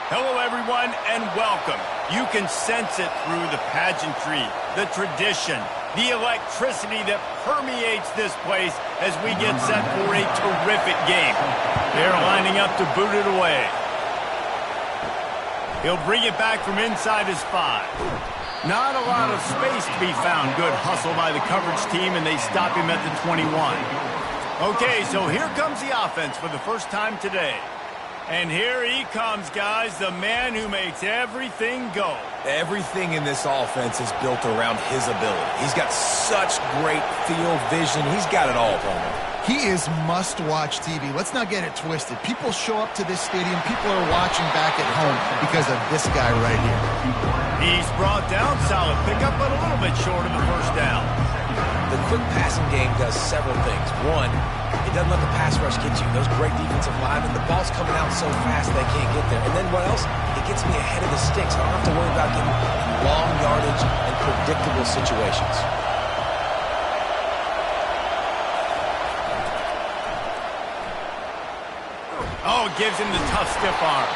Hello, everyone, and welcome. You can sense it through the pageantry, the tradition, the electricity that permeates this place as we get set for a terrific game. They're lining up to boot it away. He'll bring it back from inside his 5. Not a lot of space to be found. Good hustle by the coverage team, and they stop him at the 21. Okay, so here comes the offense for the first time today. And here he comes, guys, the man who makes everything go. Everything in this offense is built around his ability. He's got such great field vision. He's got it all, Palmer. He is must-watch TV. Let's not get it twisted. People show up to this stadium. People are watching back at home because of this guy right here. He's brought down, solid pickup, but a little bit short of the first down. The quick passing game does several things. One, it doesn't let the pass rush get you. Those great defensive linemen, the ball's coming out so fast they can't get there. And then what else? It gets me ahead of the sticks. I don't have to worry about getting long yardage and predictable situations. Oh, gives him the tough stiff arm.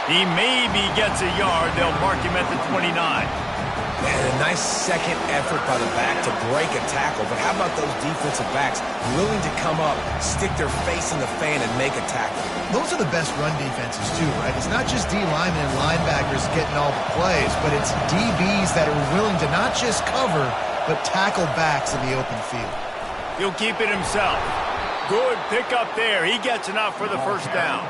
He maybe gets a yard. They'll mark him at the 29. And a nice second effort by the back to break a tackle. But how about those defensive backs willing to come up, stick their face in the fan, and make a tackle? Those are the best run defenses, too, right? It's not just D linemen and linebackers getting all the plays, but it's DBs that are willing to not just cover, but tackle backs in the open field. He'll keep it himself. Good pickup there. He gets enough for the first down.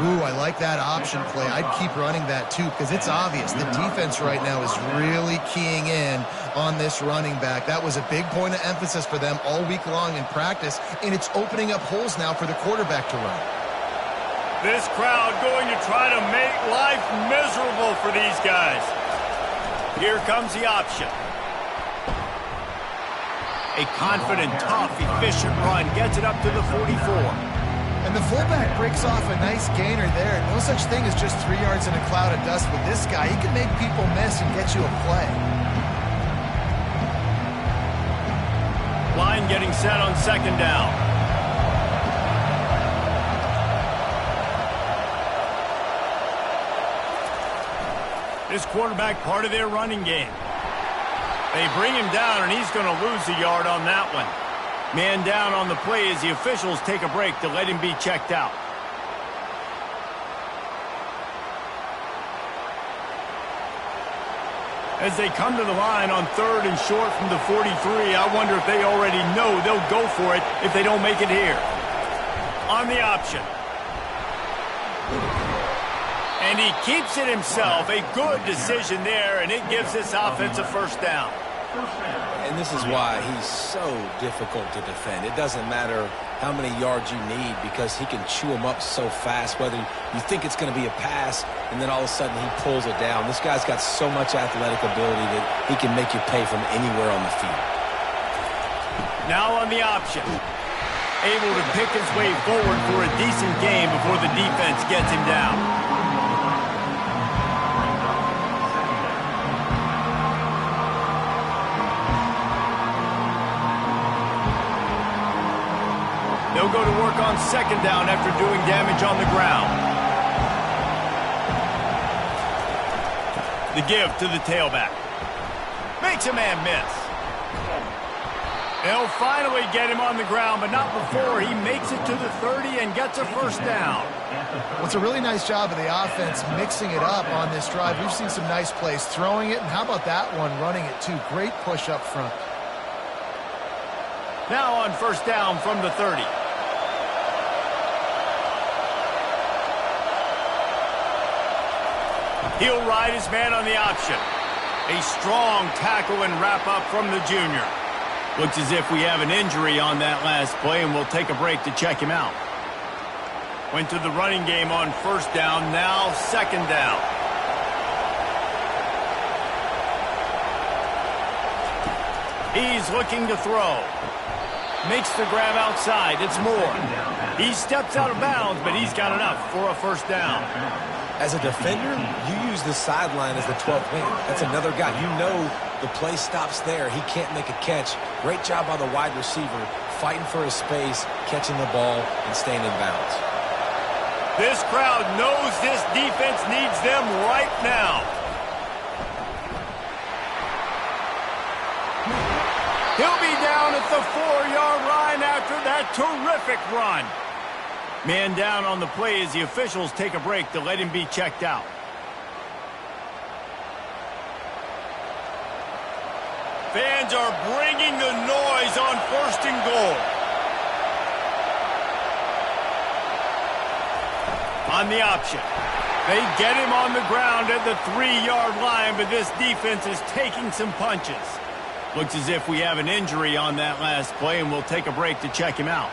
Ooh, I like that option play. I'd keep running that, too, because it's obvious. The defense right now is really keying in on this running back. That was a big point of emphasis for them all week long in practice, and it's opening up holes now for the quarterback to run. This crowd going to try to make life miserable for these guys. Here comes the option. A confident, tough, efficient run gets it up to the 44. And the fullback breaks off a nice gainer there. No such thing as just 3 yards in a cloud of dust with this guy. He can make people miss and get you a play. Line getting set on second down. This quarterback part of their running game. They bring him down, and he's going to lose a yard on that one. Man down on the play as the officials take a break to let him be checked out. As they come to the line on third and short from the 43, I wonder if they already know they'll go for it if they don't make it here. On the option. And he keeps it himself. A good decision there, and it gives this offense a first down. And this is why he's so difficult to defend. It doesn't matter how many yards you need because he can chew them up so fast, whether you think it's going to be a pass and then all of a sudden he pulls it down. This guy's got so much athletic ability that he can make you pay from anywhere on the field. Now on the option. Able to pick his way forward for a decent game before the defense gets him down. They'll go to work on second down after doing damage on the ground. The give to the tailback. Makes a man miss. They'll finally get him on the ground, but not before he makes it to the 30 and gets a first down. Well, it's a really nice job of the offense mixing it up on this drive. We've seen some nice plays throwing it, and how about that one running it too? Great push up front. Now on first down from the 30. He'll ride his man on the option. A strong tackle and wrap up from the junior. Looks as if we have an injury on that last play, and we'll take a break to check him out. Went to the running game on first down, now second down. He's looking to throw. Makes the grab outside. It's Moore. He steps out of bounds, but he's got enough for a first down. As a defender, you use the sideline as the 12th man. That's another guy. You know the play stops there. He can't make a catch. Great job by the wide receiver, fighting for his space, catching the ball, and staying in bounds. This crowd knows this defense needs them right now. He'll be down at the 4-yard line after that terrific run. Man down on the play as the officials take a break to let him be checked out. Fans are bringing the noise on 1st and goal. On the option. They get him on the ground at the 3-yard line, but this defense is taking some punches. Looks as if we have an injury on that last play, and we'll take a break to check him out.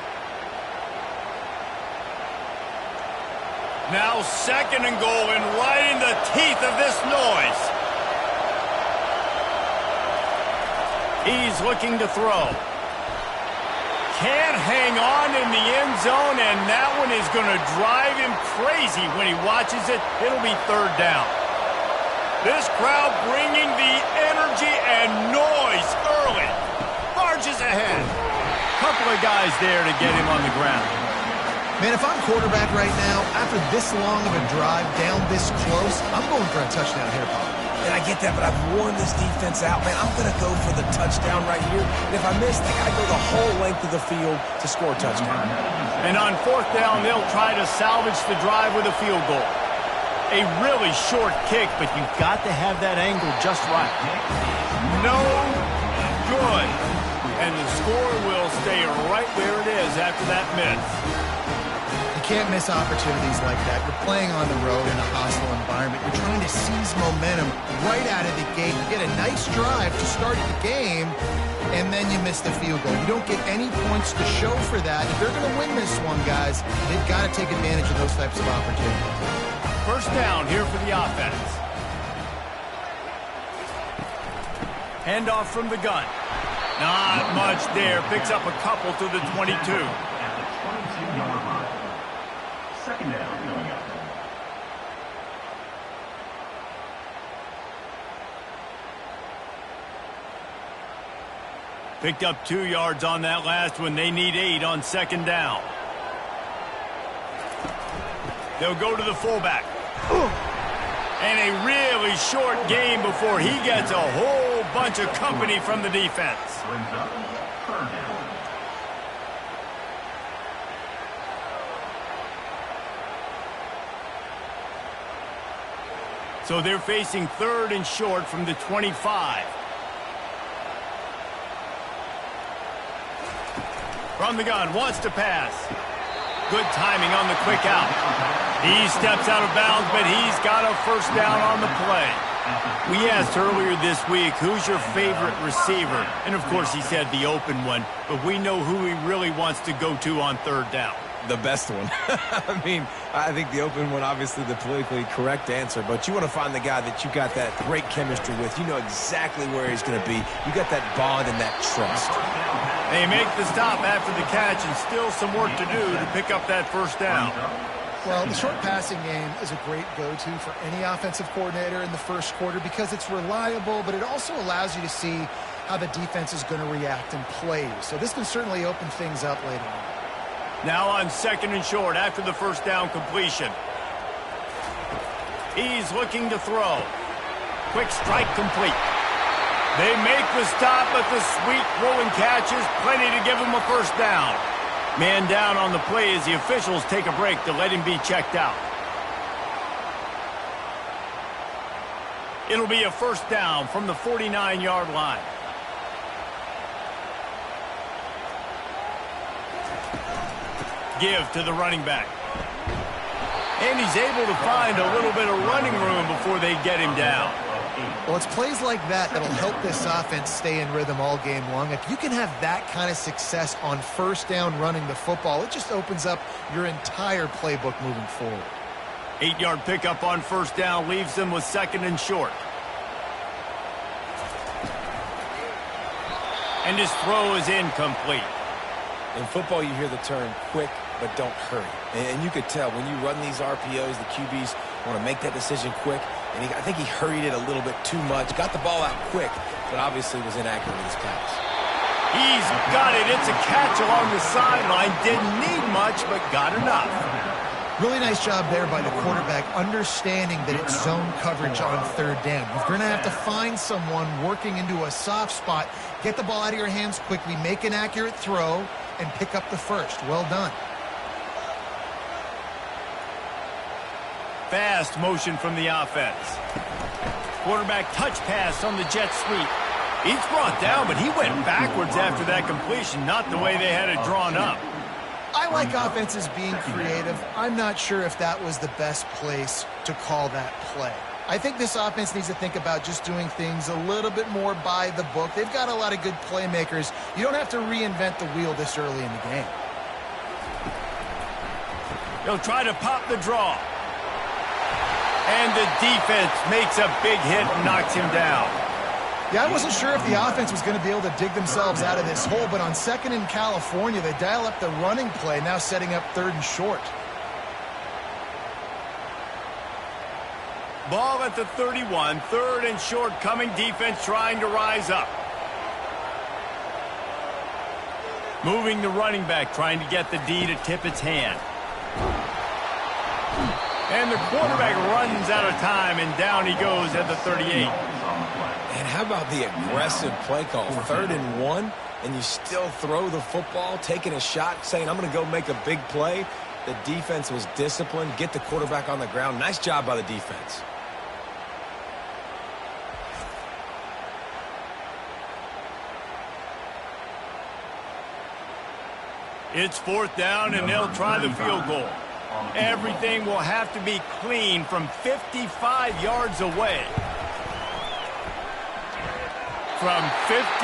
Now 2nd and goal, and right in the teeth of this noise. He's looking to throw. Can't hang on in the end zone, and that one is going to drive him crazy when he watches it. It'll be 3rd down. This crowd bringing the energy and noise early. Marches ahead. Couple of guys there to get him on the ground. Man, if I'm quarterback right now, after this long of a drive down this close, I'm going for a touchdown here, Paul. And I get that, but I've worn this defense out, man. I'm going to go for the touchdown right here. And if I miss, they got to go the whole length of the field to score a touchdown. And on 4th down, they'll try to salvage the drive with a field goal. A really short kick, but you've got to have that angle just right. No good. And the score will stay right where it is after that miss. You can't miss opportunities like that. You're playing on the road in a hostile environment. You're trying to seize momentum right out of the gate. You get a nice drive to start the game, and then you miss the field goal. You don't get any points to show for that. If they're going to win this one, guys, they've got to take advantage of those types of opportunities. 1st down here for the offense. Handoff from the gun. Not much there. Picks up a couple to the 22. Second down. Picked up 2 yards on that last one. They need 8 on 2nd down. They'll go to the fullback. And a really short game before he gets a whole bunch of company from the defense. Brings up 3rd down. So they're facing 3rd and short from the 25. From the gun, wants to pass. Good timing on the quick out. He steps out of bounds, but he's got a 1st down on the play. We asked earlier this week, who's your favorite receiver? And, of course, he said the open one, but we know who he really wants to go to on 3rd down. The best one. I mean, I think the open one, obviously the politically correct answer, but you want to find the guy that you got that great chemistry with. You know exactly where he's going to be. You got that bond and that trust. They make the stop after the catch, and still some work to do to pick up that 1st down. Well, the short passing game is a great go-to for any offensive coordinator in the 1st quarter because it's reliable, but it also allows you to see how the defense is going to react and play. So this can certainly open things up later on. Now on 2nd and short after the 1st down completion. He's looking to throw. Quick strike complete. They make the stop, but the sweet rolling catch is plenty to give him a 1st down. Man down on the play as the officials take a break to let him be checked out. It'll be a 1st down from the 49-yard line. Give to the running back. And he's able to find a little bit of running room before they get him down. Well, it's plays like that that'll help this offense stay in rhythm all game long. If you can have that kind of success on 1st down running the football, it just opens up your entire playbook moving forward. 8-yard pickup on 1st down leaves them with 2nd and short. And his throw is incomplete. In football, you hear the term quick, but don't hurry. And you could tell when you run these RPOs, the QBs want to make that decision quick. And I think he hurried it a little bit too much. Got the ball out quick, but obviously was inaccurate with his pass. He's got it. It's a catch along the sideline. Didn't need much, but got enough. Really nice job there by the quarterback, understanding that it's zone coverage on third down. You're going to have to find someone working into a soft spot, get the ball out of your hands quickly, make an accurate throw, and pick up the first. Well done. Fast motion from the offense. Quarterback touch pass on the jet sweep. He's brought down, but he went backwards after that completion, not the way they had it drawn up. I like offenses being creative. I'm not sure if that was the best place to call that play. I think this offense needs to think about just doing things a little bit more by the book. They've got a lot of good playmakers. You don't have to reinvent the wheel this early in the game. He'll try to pop the draw. And the defense makes a big hit and knocks him down. Yeah, I wasn't sure if the offense was going to be able to dig themselves out of this hole, but on second in California, they dial up the running play, now setting up third and short. Ball at the 31, third and short coming, defense trying to rise up. Moving the running back, trying to get the D to tip its hand. And the quarterback runs out of time, and down he goes at the 38. And how about the aggressive play call? 3rd and 1, and you still throw the football, taking a shot, saying, I'm going to go make a big play. The defense was disciplined, get the quarterback on the ground. Nice job by the defense. It's 4th down, and they'll try the field goal. Everything will have to be clean from 55 yards away. From 55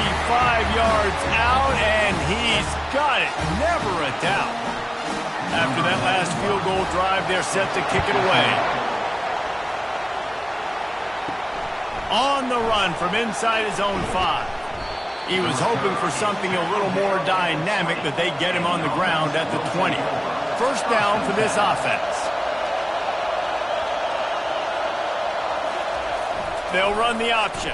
yards out, and he's got it. Never a doubt. After that last field goal drive, they're set to kick it away. On the run from inside his own 5. He was hoping for something a little more dynamic, but they get him on the ground at the 20. First down for this offense. They'll run the option.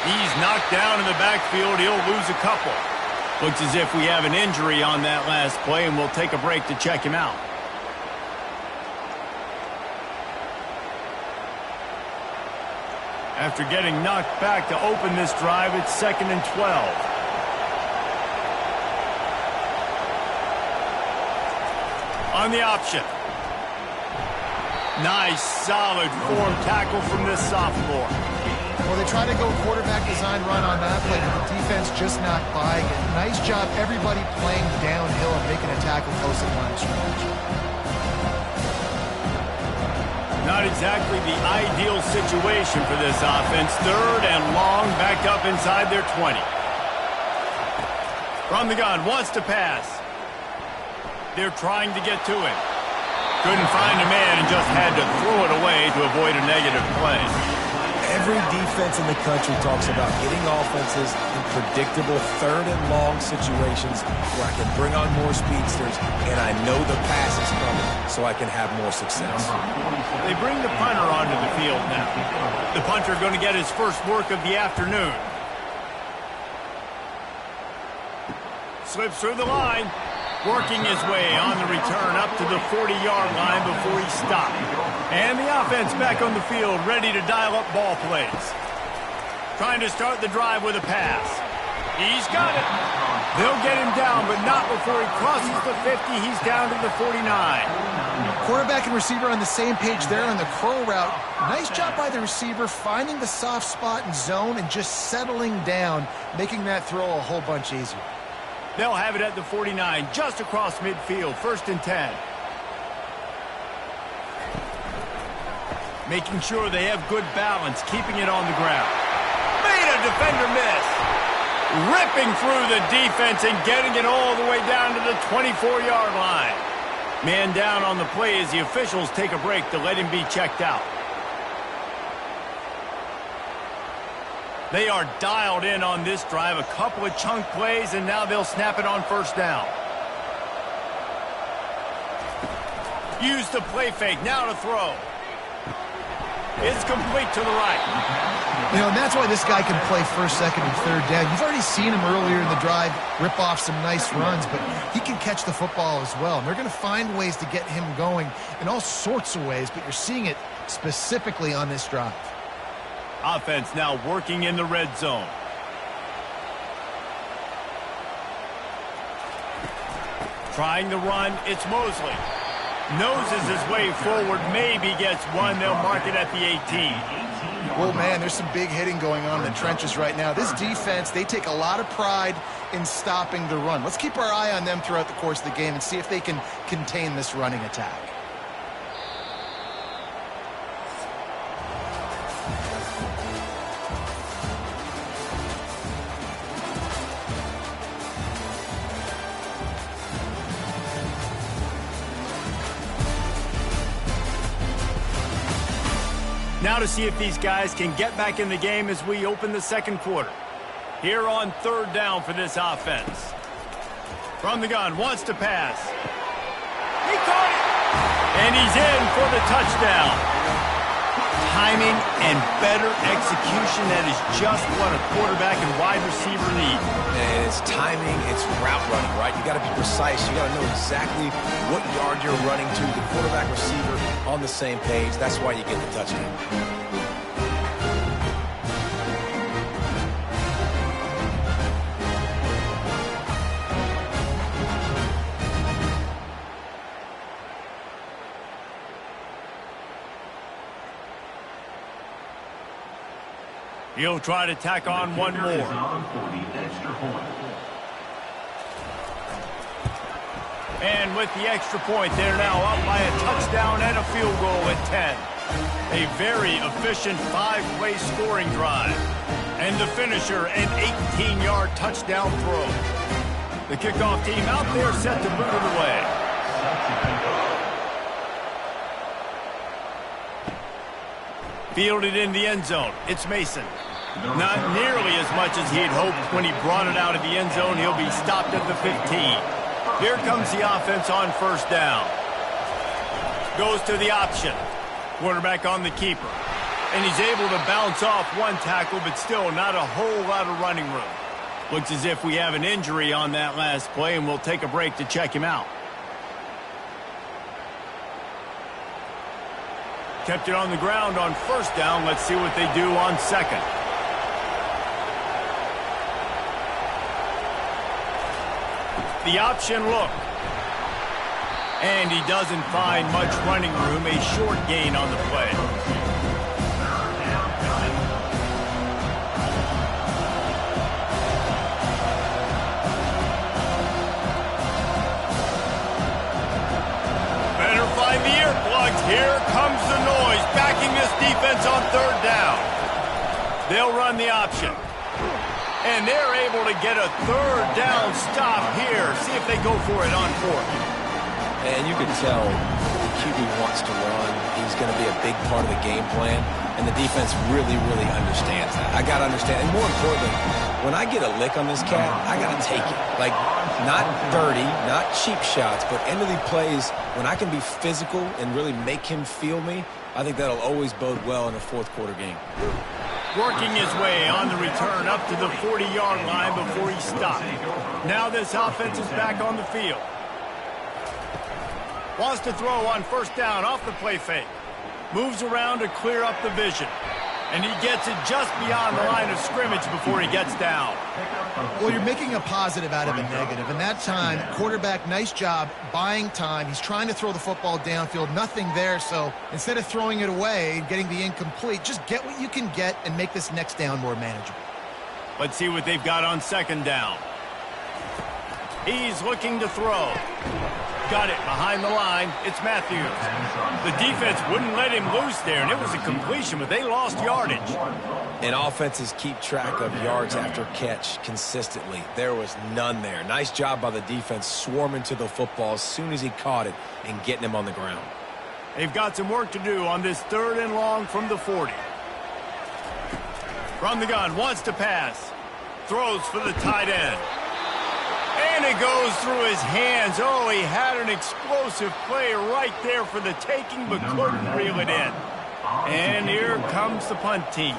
He's knocked down in the backfield. He'll lose a couple. Looks as if we have an injury on that last play, and we'll take a break to check him out. After getting knocked back to open this drive, it's 2nd and 12. On the option. Nice, solid form tackle from this sophomore. Well, they try to go quarterback design run on that play, but the defense just not buying it. Nice job, everybody playing downhill and making a tackle close to the line of scrimmage. Not exactly the ideal situation for this offense. 3rd and long, back up inside their 20. From the gun, wants to pass. They're trying to get to it. Couldn't find a man and just had to throw it away to avoid a negative play. Every defense in the country talks about getting offenses in predictable 3rd and long situations where I can bring on more speedsters and I know the pass is coming so I can have more success. They bring the punter onto the field now. The punter going to get his first work of the afternoon. Slips through the line. Working his way on the return up to the 40-yard line before he stopped. And the offense back on the field, ready to dial up ball plays. Trying to start the drive with a pass. He's got it. They'll get him down, but not before he crosses the 50. He's down to the 49. Quarterback and receiver on the same page there on the crow route. Nice job by the receiver finding the soft spot in zone and just settling down, making that throw a whole bunch easier. They'll have it at the 49, just across midfield, 1st and 10. Making sure they have good balance, keeping it on the ground. Made a defender miss. Ripping through the defense and getting it all the way down to the 24-yard line. Man down on the play as the officials take a break to let him be checked out. They are dialed in on this drive, a couple of chunk plays, and now they'll snap it on 1st down. Use the play fake, now to throw. It's complete to the right. You know, and that's why this guy can play first, second, and third down. You've already seen him earlier in the drive rip off some nice runs, but he can catch the football as well. And they're going to find ways to get him going in all sorts of ways, but you're seeing it specifically on this drive. Offense now working in the red zone. Trying to run, it's Mosley. Noses his way forward, maybe gets one. They'll mark it at the 18. Well, man, there's some big hitting going on in the trenches right now. This defense, they take a lot of pride in stopping the run. Let's keep our eye on them throughout the course of the game and see if they can contain this running attack. Now to see if these guys can get back in the game as we open the second quarter. Here on third down for this offense. From the gun, wants to pass. He caught it! And he's in for the touchdown. Timing and better execution, that is just what a quarterback and wide receiver need. And it's timing, it's route running, right? You got to be precise. You got to know exactly what yard you're running to. The quarterback, receiver on the same page. That's why you get the touchdown. He'll try to tack on one more. And with the extra point, they're now up by a touchdown and a field goal at 10. A very efficient 5-play scoring drive. And the finisher, an 18-yard touchdown throw. The kickoff team out there set to boot it away. Fielded in the end zone. It's Mason. Not nearly as much as he had hoped when he brought it out of the end zone. He'll be stopped at the 15. Here comes the offense on first down. Goes to the option. Quarterback on the keeper. And he's able to bounce off one tackle, but still not a whole lot of running room. Looks as if we have an injury on that last play, and we'll take a break to check him out. Kept it on the ground on first down. Let's see what they do on second. The option look. And he doesn't find much running room. A short gain on the play. Better find the earplugs. Here comes the noise. Backing this defense on third down. They'll run the option. And they're able to get a third down stop here. See if they go for it on fourth. And you can tell the QB wants to run. He's going to be a big part of the game plan. And the defense really, really understands that. I got to understand. And more importantly, when I get a lick on this cat, I got to take it. Like, not dirty, not cheap shots, but end of the plays, when I can be physical and really make him feel me, I think that'll always bode well in a fourth quarter game. Working his way on the return up to the 40-yard line before he stopped. Now this offense is back on the field. Wants to throw on first down off the play fake. Moves around to clear up the vision. And he gets it just beyond the line of scrimmage before he gets down. Well, you're making a positive out of a negative. And that time, quarterback, nice job buying time. He's trying to throw the football downfield. Nothing there. So instead of throwing it away and getting the incomplete, just get what you can get and make this next down more manageable. Let's see what they've got on second down. He's looking to throw. Got it behind the line. It's Matthews. The defense wouldn't let him loose there, and it was a completion, but they lost yardage. And offenses keep track of yards after catch consistently. There was none there. Nice job by the defense swarming to the football as soon as he caught it and getting him on the ground. They've got some work to do on this third and long from the 40. From the gun, wants to pass. Throws for the tight end. And it goes through his hands. Oh, he had an explosive play right there for the taking, but couldn't reel it in. And here comes the punt team.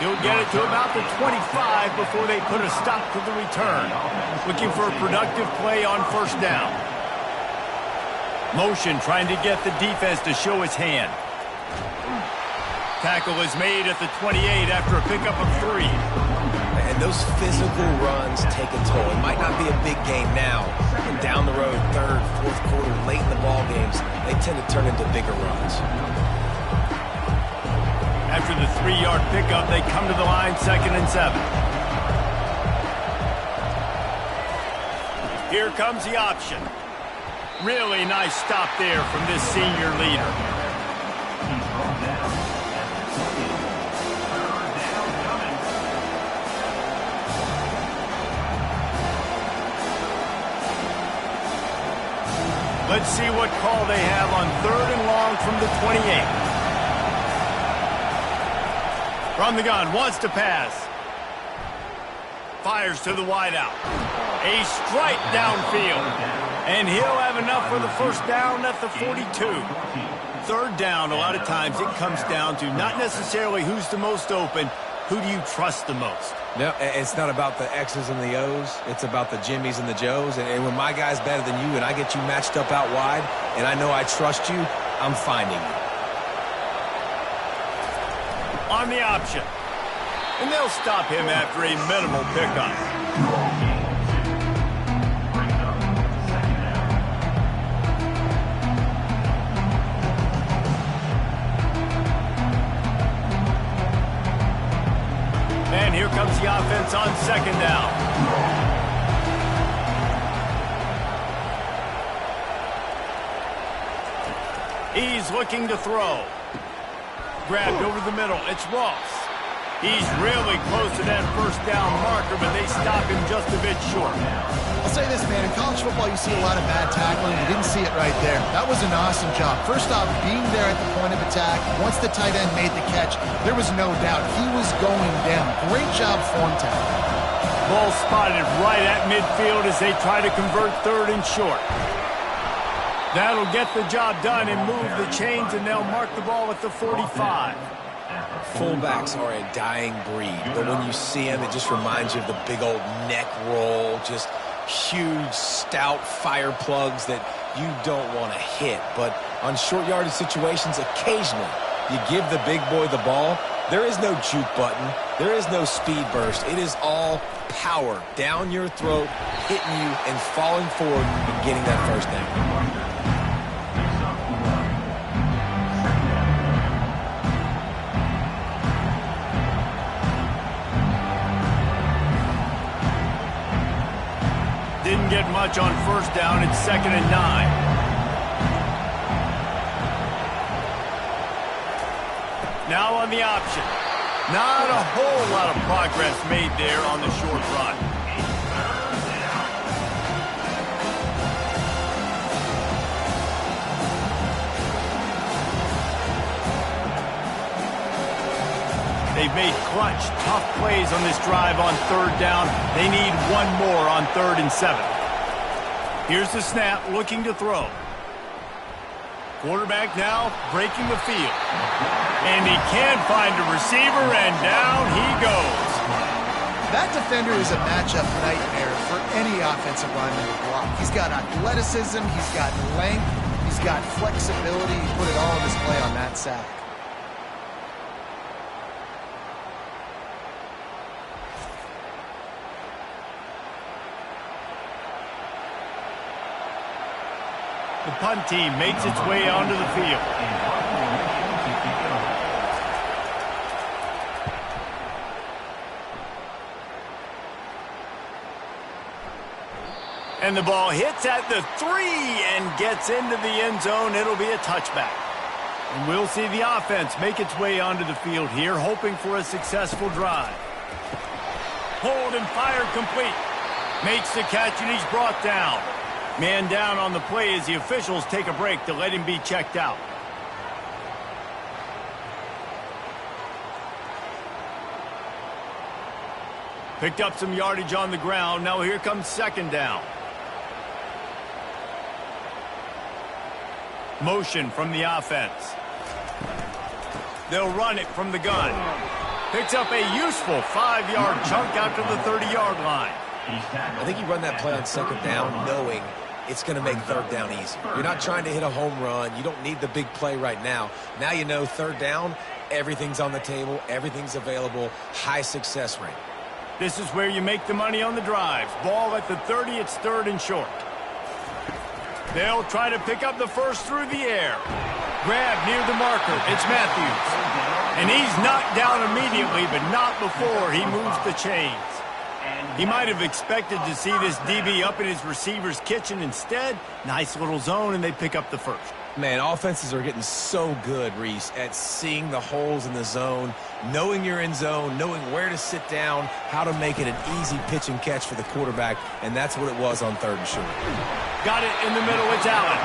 He'll get it to about the 25 before they put a stop to the return. Looking for a productive play on first down. Motion trying to get the defense to show his hand. Tackle is made at the 28 after a pickup of 3. And those physical runs take a toll. It might not be a big game now. And down the road, third, fourth quarter, late in the ball games, they tend to turn into bigger runs. After the 3-yard pickup, they come to the line, 2nd and 7. Here comes the option. Really nice stop there from this senior leader. Let's see what call they have on 3rd and long from the 28. From the gun, wants to pass. Fires to the wideout. A strike downfield. And he'll have enough for the first down at the 42. 3rd down, a lot of times it comes down to not necessarily who's the most open, who do you trust the most? No, it's not about the X's and the O's. It's about the Jimmies and the Joes. And when my guy's better than you and I get you matched up out wide and I know I trust you, I'm finding you. On the option. And they'll stop him after a minimal pickup. And here comes the offense on 2nd down. He's looking to throw. Grabbed over the middle. It's Ross. He's really close to that first down marker, but they stop him just a bit short. I'll say this, man. In college football, you see a lot of bad tackling. You didn't see it right there. That was an awesome job. First off, being there at the point of attack. Once the tight end made the catch, there was no doubt he was going down. Great job form tackling. Ball spotted right at midfield as they try to convert 3rd and short. That'll get the job done and move the chains, and they'll mark the ball at the 45. Fullbacks are a dying breed, but when you see them, it just reminds you of the big old neck roll, just huge, stout fire plugs that you don't want to hit. But on short yardage situations, occasionally, you give the big boy the ball. There is no juke button. There is no speed burst. It is all power down your throat, hitting you and falling forward and getting that first down. Didn't get much on first down. It's 2nd and 9. Now on the option. Not a whole lot of progress made there on the short run. They've made clutch, tough plays on this drive on 3rd down. They need one more on 3rd and 7. Here's the snap, looking to throw. Quarterback now breaking the field. And he can't find a receiver, and down he goes. That defender is a matchup nightmare for any offensive lineman to block. He's got athleticism, he's got length, he's got flexibility. He put it all on display on that sack. The punt team makes its way onto the field. And the ball hits at the 3 and gets into the end zone. It'll be a touchback. And we'll see the offense make its way onto the field here, hoping for a successful drive. Hold and fire complete. Makes the catch, and he's brought down. Man down on the play as the officials take a break to let him be checked out. Picked up some yardage on the ground. Now here comes 2nd down. Motion from the offense. They'll run it from the gun. Picks up a useful 5-yard chunk out to the 30-yard line. I think you run that play on second down knowing it's going to make third down easy. You're not trying to hit a home run. You don't need the big play right now. Now you know third down, everything's on the table, everything's available, high success rate. This is where you make the money on the drives. Ball at the 30, it's third and short. They'll try to pick up the first through the air. Grab near the marker. It's Matthews. And he's knocked down immediately, but not before he moves the chains. He might have expected to see this DB up in his receiver's kitchen. Instead, nice little zone, and they pick up the first. Man, offenses are getting so good, Reese, at seeing the holes in the zone, knowing you're in zone, knowing where to sit down, how to make it an easy pitch and catch for the quarterback, and that's what it was on third and short. Got it in the middle. It's Allen.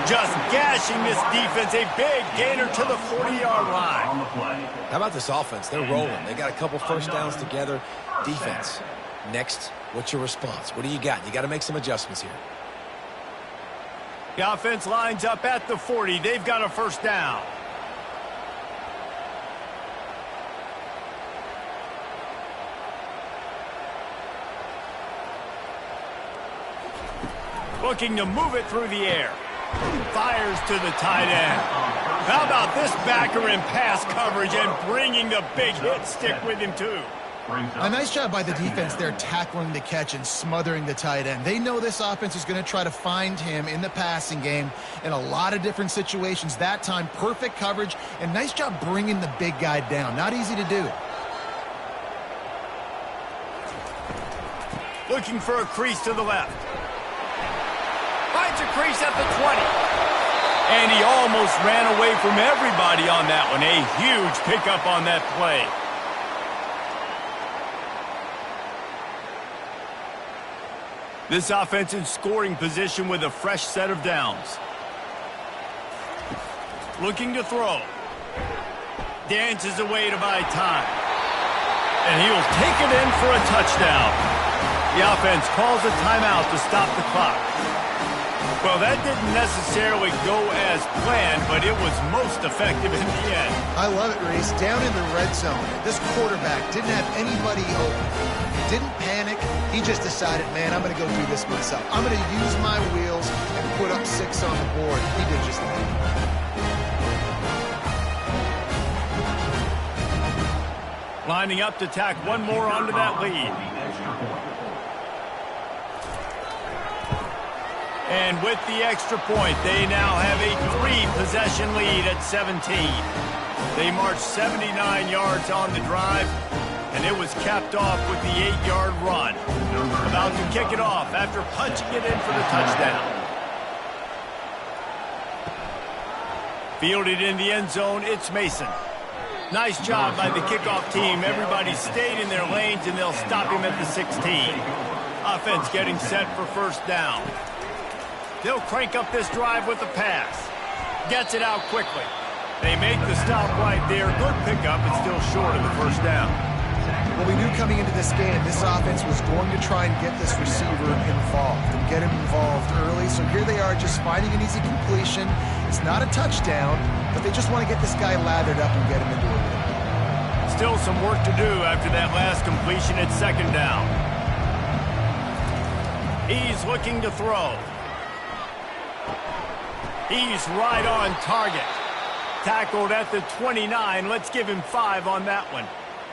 Just gashing this defense. A big gainer to the 40-yard line. How about this offense? They're rolling. They got a couple first downs together. Defense. Next, what's your response? What do you got? You got to make some adjustments here. The offense lines up at the 40. They've got a first down. Looking to move it through the air. Fires to the tight end. How about this backer in pass coverage and bringing the big hit stick with him too? A nice job by the defense there tackling the catch and smothering the tight end. They know this offense is going to try to find him in the passing game in a lot of different situations. That time, perfect coverage and nice job bringing the big guy down. Not easy to do. Looking for a crease to the left. Finds a crease at the 20. And he almost ran away from everybody on that one. A huge pickup on that play. This offense in scoring position with a fresh set of downs. Looking to throw. Dances away to buy time. And he'll take it in for a touchdown. The offense calls a timeout to stop the clock. Well, that didn't necessarily go as planned, but it was most effective in the end. I love it, Reese. Down in the red zone, this quarterback didn't have anybody open. He didn't panic. He just decided, man, I'm going to go do this myself. I'm going to use my wheels and put up 6 on the board. He did just that. Lining up to tack one more onto that lead. And with the extra point, they now have a 3-possession lead at 17. They marched 79 yards on the drive, and it was capped off with the 8-yard run. About to kick it off after punching it in for the touchdown. Fielded in the end zone, it's Mason. Nice job by the kickoff team. Everybody stayed in their lanes, and they'll stop him at the 16. Offense getting set for first down. They'll crank up this drive with a pass. Gets it out quickly. They make the stop right there. Good pickup, but still short of the first down. Well, we knew coming into this game, this offense was going to try and get this receiver involved and get him involved early. So here they are just finding an easy completion. It's not a touchdown, but they just want to get this guy lathered up and get him into a win. Still some work to do after that last completion at second down. He's looking to throw. He's right on target. Tackled at the 29. Let's give him 5 on that one.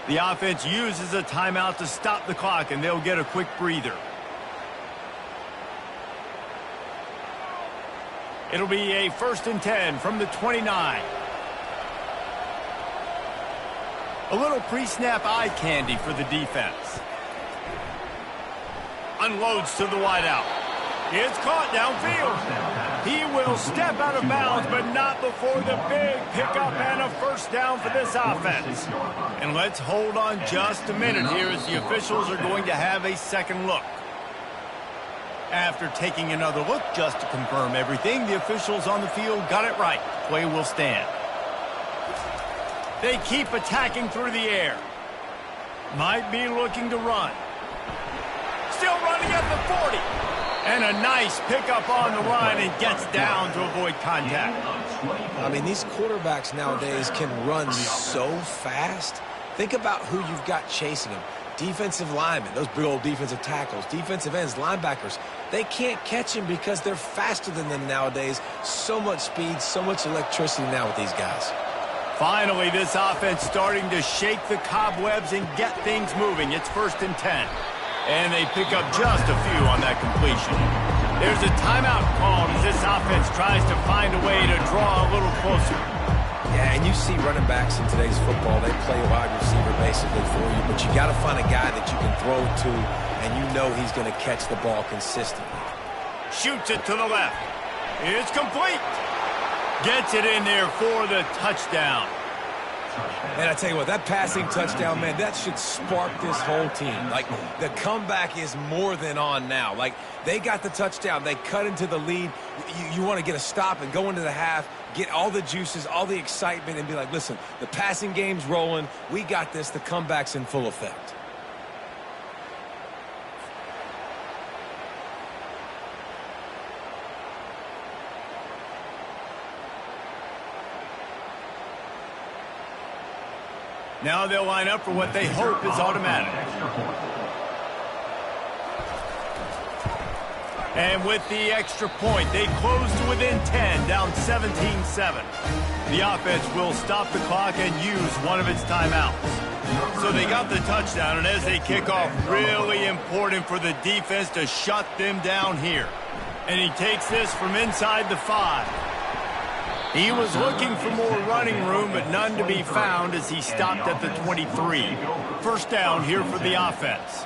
The offense uses a timeout to stop the clock, and they'll get a quick breather. It'll be a 1st and 10 from the 29. A little pre-snap eye candy for the defense. Unloads to the wideout. It's caught downfield. He will step out of bounds, but not before the big pickup and a first down for this offense. And let's hold on just a minute here as the officials are going to have a second look. After taking another look just to confirm everything, the officials on the field got it right. Play will stand. They keep attacking through the air. Might be looking to run. Still running at the 40. And a nice pickup on the run and gets down to avoid contact. I mean, these quarterbacks nowadays can run so fast. Think about who you've got chasing them. Defensive linemen, those big old defensive tackles, defensive ends, linebackers. They can't catch him because they're faster than them nowadays. So much speed, so much electricity now with these guys. Finally, this offense starting to shake the cobwebs and get things moving. It's 1st and 10. And they pick up just a few on that completion. There's a timeout called as this offense tries to find a way to draw a little closer. Yeah, and you see running backs in today's football, they play wide receiver basically for you, but you got to find a guy that you can throw it to, and you know he's going to catch the ball consistently. Shoots it to the left. It's complete. Gets it in there for the touchdown. And I tell you what, that passing touchdown, man, that should spark this whole team. Like, the comeback is more than on now. Like, they got the touchdown. They cut into the lead. You want to get a stop and go into the half, get all the juices, all the excitement, and be like, listen, the passing game's rolling. We got this. The comeback's in full effect. Now they'll line up for what they hope is automatic. And with the extra point, they close to within 10, down 17-7. The offense will stop the clock and use one of its timeouts. So they got the touchdown, and as they kick off, really important for the defense to shut them down here. And he takes this from inside the 5. He was looking for more running room, but none to be found as he stopped at the 23. 1st down here for the offense.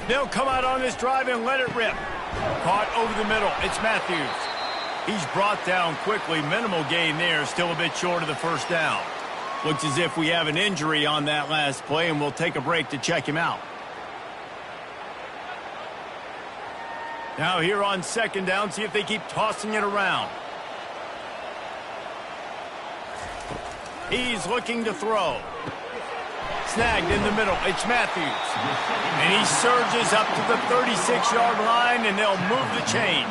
They'll come out on this drive and let it rip. Caught over the middle. It's Matthews. He's brought down quickly. Minimal gain there. Still a bit short of the 1st down. Looks as if we have an injury on that last play, and we'll take a break to check him out. Now here on 2nd down, see if they keep tossing it around. He's looking to throw. Snagged in the middle. It's Matthews. And he surges up to the 36-yard line, and they'll move the chains.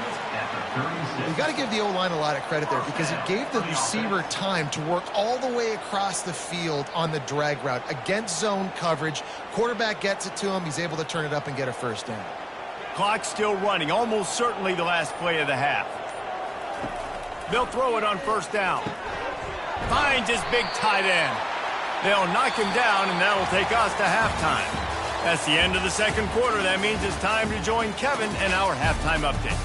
You got to give the O-line a lot of credit there because it gave the receiver time to work all the way across the field on the drag route against zone coverage. Quarterback gets it to him. He's able to turn it up and get a 1st down. Clock's still running. Almost certainly the last play of the half. They'll throw it on 1st down. Finds his big tight end. They'll knock him down, and that'll take us to halftime. That's the end of the 2nd quarter. That means it's time to join Kevin and our halftime update.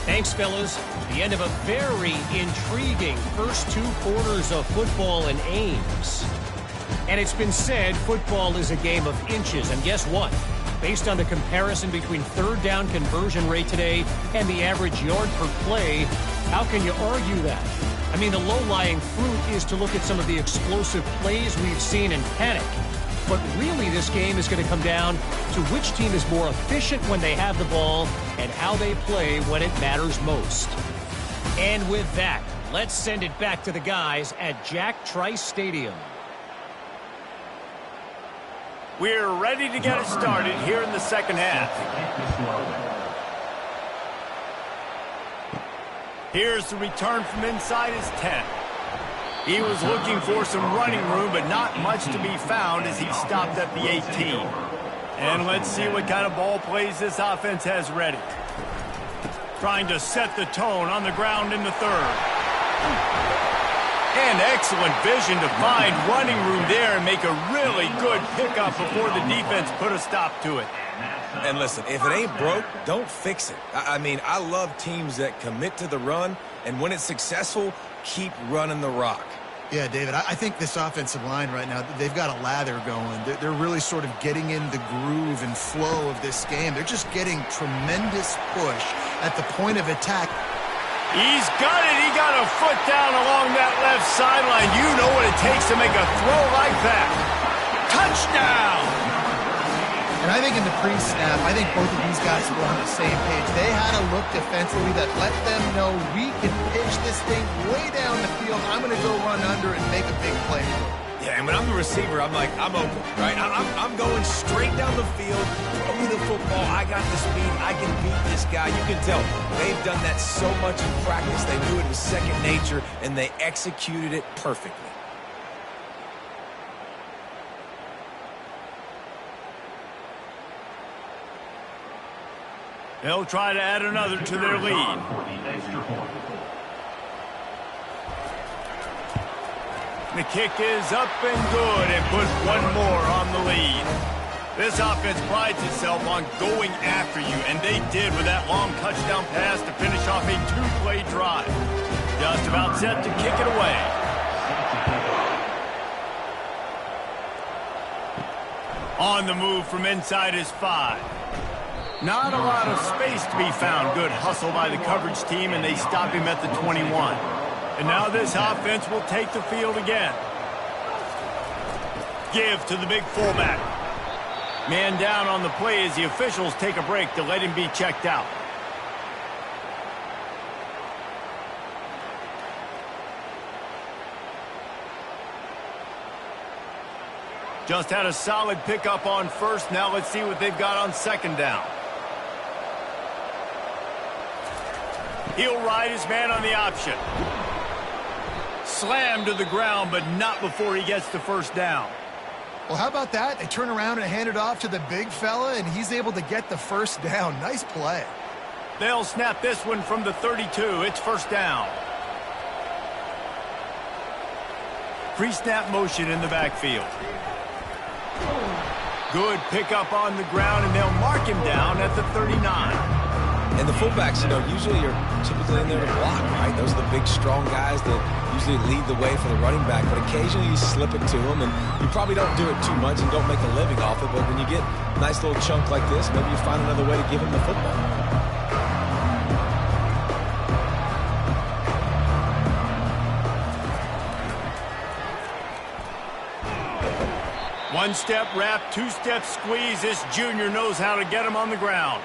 Thanks, fellas. The end of a very intriguing first 2 quarters of football in Ames. And it's been said football is a game of inches. And guess what? Based on the comparison between 3rd down conversion rate today and the average yard per play, how can you argue that? I mean, the low-lying fruit is to look at some of the explosive plays we've seen in panic. But really, this game is going to come down to which team is more efficient when they have the ball and how they play when it matters most. And with that, let's send it back to the guys at Jack Trice Stadium. We're ready to get it started here in the 2nd half. Here's the return from inside his 10. He was looking for some running room, but not much to be found as he stopped at the 18. And let's see what kind of ball plays this offense has ready. Trying to set the tone on the ground in the 3rd. And excellent vision to find running room there and make a really good pickup before the defense put a stop to it. And listen, if it ain't broke, don't fix it. I mean, I love teams that commit to the run, and when it's successful, keep running the rock. Yeah, David, I think this offensive line right now, they've got a lather going. They're really sort of getting in the groove and flow of this game. They're just getting tremendous push at the point of attack. He's got it. He got a foot down along that left sideline. You know what it takes to make a throw like that. Touchdown! And I think in the pre-snap, I think both of these guys were on the same page. They had a look defensively that let them know we can pitch this thing way down the field. I'm going to go run under and make a big play. And when I'm the receiver, I'm like, I'm open, right? I'm going straight down the field, throw me the football. I got the speed. I can beat this guy. You can tell they've done that so much in practice. They knew it was second nature, and they executed it perfectly. They'll try to add another to their lead. The kick is up and good and puts one more on the lead. This offense prides itself on going after you, and they did with that long touchdown pass to finish off a two-play drive. Just about set to kick it away. On the move from inside his 5. Not a lot of space to be found. Good hustle by the coverage team, and they stop him at the 21. And now this offense will take the field again. Give to the big fullback. Man down on the play as the officials take a break to let him be checked out. Just had a solid pickup on first. Now let's see what they've got on second down. He'll ride his man on the option. Slammed to the ground, but not before he gets the first down. Well, how about that? They turn around and hand it off to the big fella, and he's able to get the first down. Nice play. They'll snap this one from the 32. It's first down. Pre-snap motion in the backfield. Good pickup on the ground, and they'll mark him down at the 39. And the fullbacks, usually are typically in there to block, right? Those are the big, strong guys that usually lead the way for the running back. But occasionally you slip it to them, and you probably don't do it too much and don't make a living off it. But when you get a nice little chunk like this, maybe you find another way to give him the football. One-step wrap, two-step squeeze. This junior knows how to get him on the ground.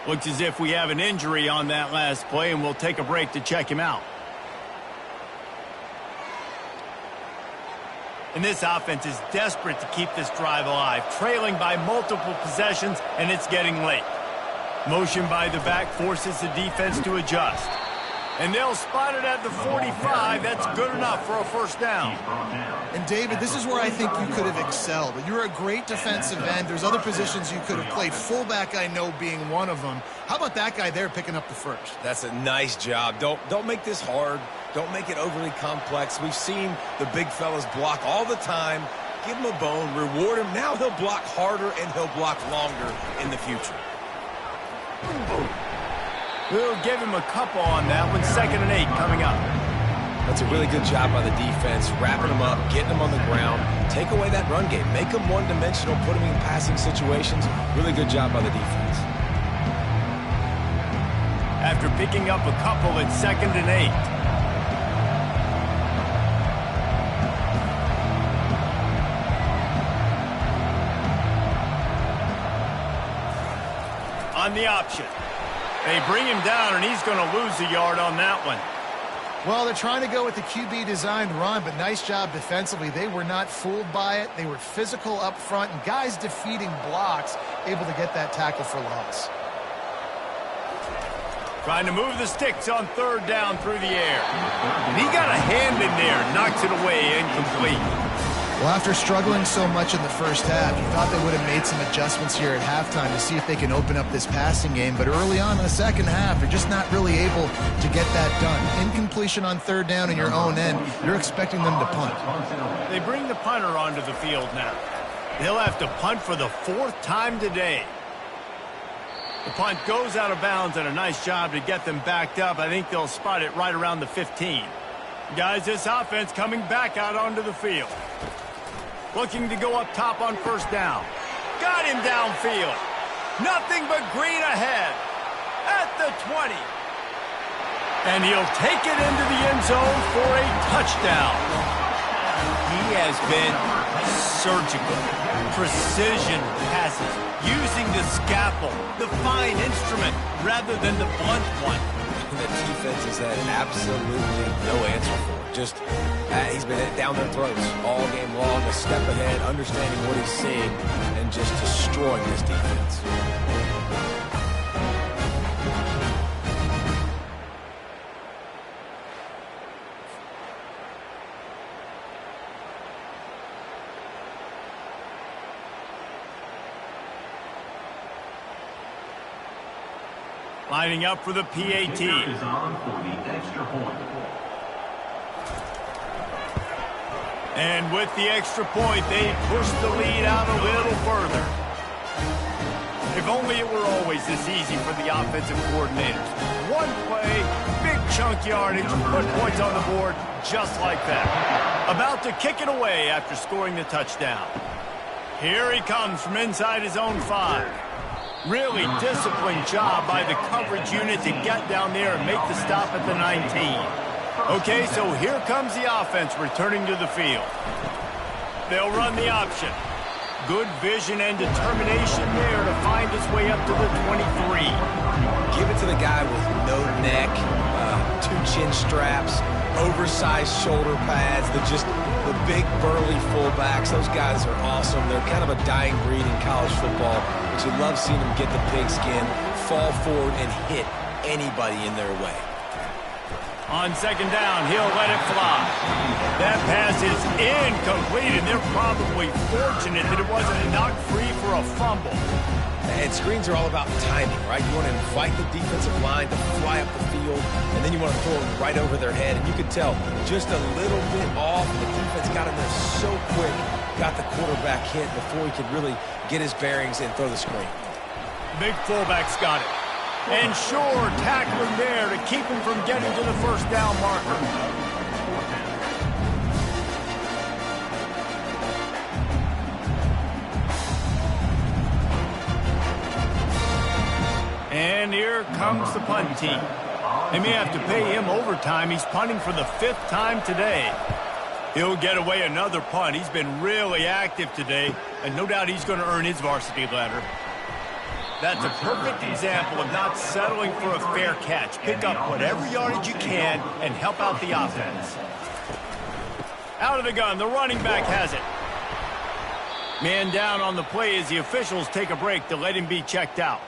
Looks as if we have an injury on that last play, and we'll take a break to check him out. And this offense is desperate to keep this drive alive, trailing by multiple possessions, and it's getting late. Motion by the back forces the defense to adjust. And they'll spot it at the 45. That's good enough for a first down. And, David, this is where I think you could have excelled. You're a great defensive end. There's other positions you could have played. Fullback, I know, being one of them. How about that guy there picking up the first? That's a nice job. Don't make this hard. Don't make it overly complex. We've seen the big fellas block all the time. Give him a bone. Reward him. Now he'll block harder, and he'll block longer in the future. We'll give him a couple on that one. 2nd and 8 coming up. That's a really good job by the defense, wrapping them up, getting them on the ground. Take away that run game. Make them one-dimensional, put them in passing situations. Really good job by the defense. After picking up a couple, it's 2nd and 8. On the option. They bring him down, and he's going to lose a yard on that one. Well, they're trying to go with the QB-designed run, but nice job defensively. They were not fooled by it. They were physical up front, and guys defeating blocks, able to get that tackle for loss. Trying to move the sticks on 3rd down through the air. And he got a hand in there, knocks it away, incomplete. Well, after struggling so much in the first half, you thought they would have made some adjustments here at halftime to see if they can open up this passing game. But early on in the second half, they're just not really able to get that done. Incompletion on 3rd down in your own end, you're expecting them to punt. They bring the punter onto the field now. They'll have to punt for the 4th time today. The punt goes out of bounds, and a nice job to get them backed up. I think they'll spot it right around the 15. Guys, this offense coming back out onto the field. Looking to go up top on 1st down. Got him downfield. Nothing but green ahead. At the 20. And he'll take it into the end zone for a touchdown. He has been surgical. Precision passes. Using the scalpel, the fine instrument, rather than the blunt one. The defense has had absolutely no answer for it. Just he's been down their throats all game long, a step ahead, understanding what he's seeing, and just destroying this defense. Lining up for the PAT. Is on for the extra point. And with the extra point, they push the lead out a little further. If only it were always this easy for the offensive coordinators. One play, big chunk yardage, put points on the board just like that. About to kick it away after scoring the touchdown. Here he comes from inside his own 5. Really disciplined job by the coverage unit to get down there and make the stop at the 19. Okay, so here comes the offense returning to the field. They'll run the option. Good vision and determination there to find his way up to the 23. Give it to the guy with no neck, 2 chin straps, oversized shoulder pads, the big burly fullbacks. Those guys are awesome. They're kind of a dying breed in college football, but you love seeing them get the pigskin, fall forward, and hit anybody in their way. On second down, he'll let it fly. That pass is incomplete, and they're probably fortunate that it wasn't knocked free for a fumble. And screens are all about timing, right? You want to invite the defensive line to fly up the field, and then you want to throw it right over their head. And you could tell just a little bit off, and the defense got in there so quick, got the quarterback hit before he could really get his bearings and throw the screen. Big fullback's got it. And sure, tackling there to keep him from getting to the first down marker. And here comes the punt team. They may have to pay him overtime. He's punting for the 5th time today. He'll get away another punt. He's been really active today, and no doubt he's going to earn his varsity letter. That's a perfect example of not settling for a fair catch. Pick up whatever yardage you can and help out the offense. Out of the gun, the running back has it. Man down on the play as the officials take a break to let him be checked out.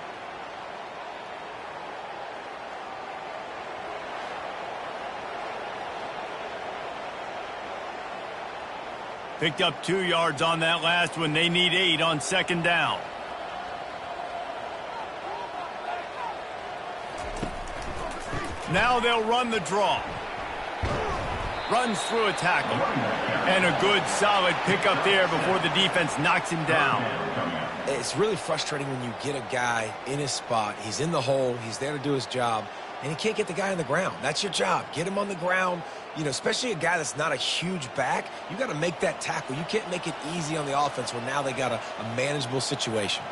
Picked up 2 yards on that last one. They need 8 on second down. Now they'll run the draw. Runs through a tackle. And a good, solid pickup there before the defense knocks him down. It's really frustrating when you get a guy in his spot. He's in the hole. He's there to do his job. And he can't get the guy on the ground. That's your job. Get him on the ground. You know, especially a guy that's not a huge back. You got to make that tackle. You can't make it easy on the offense where now they got a manageable situation.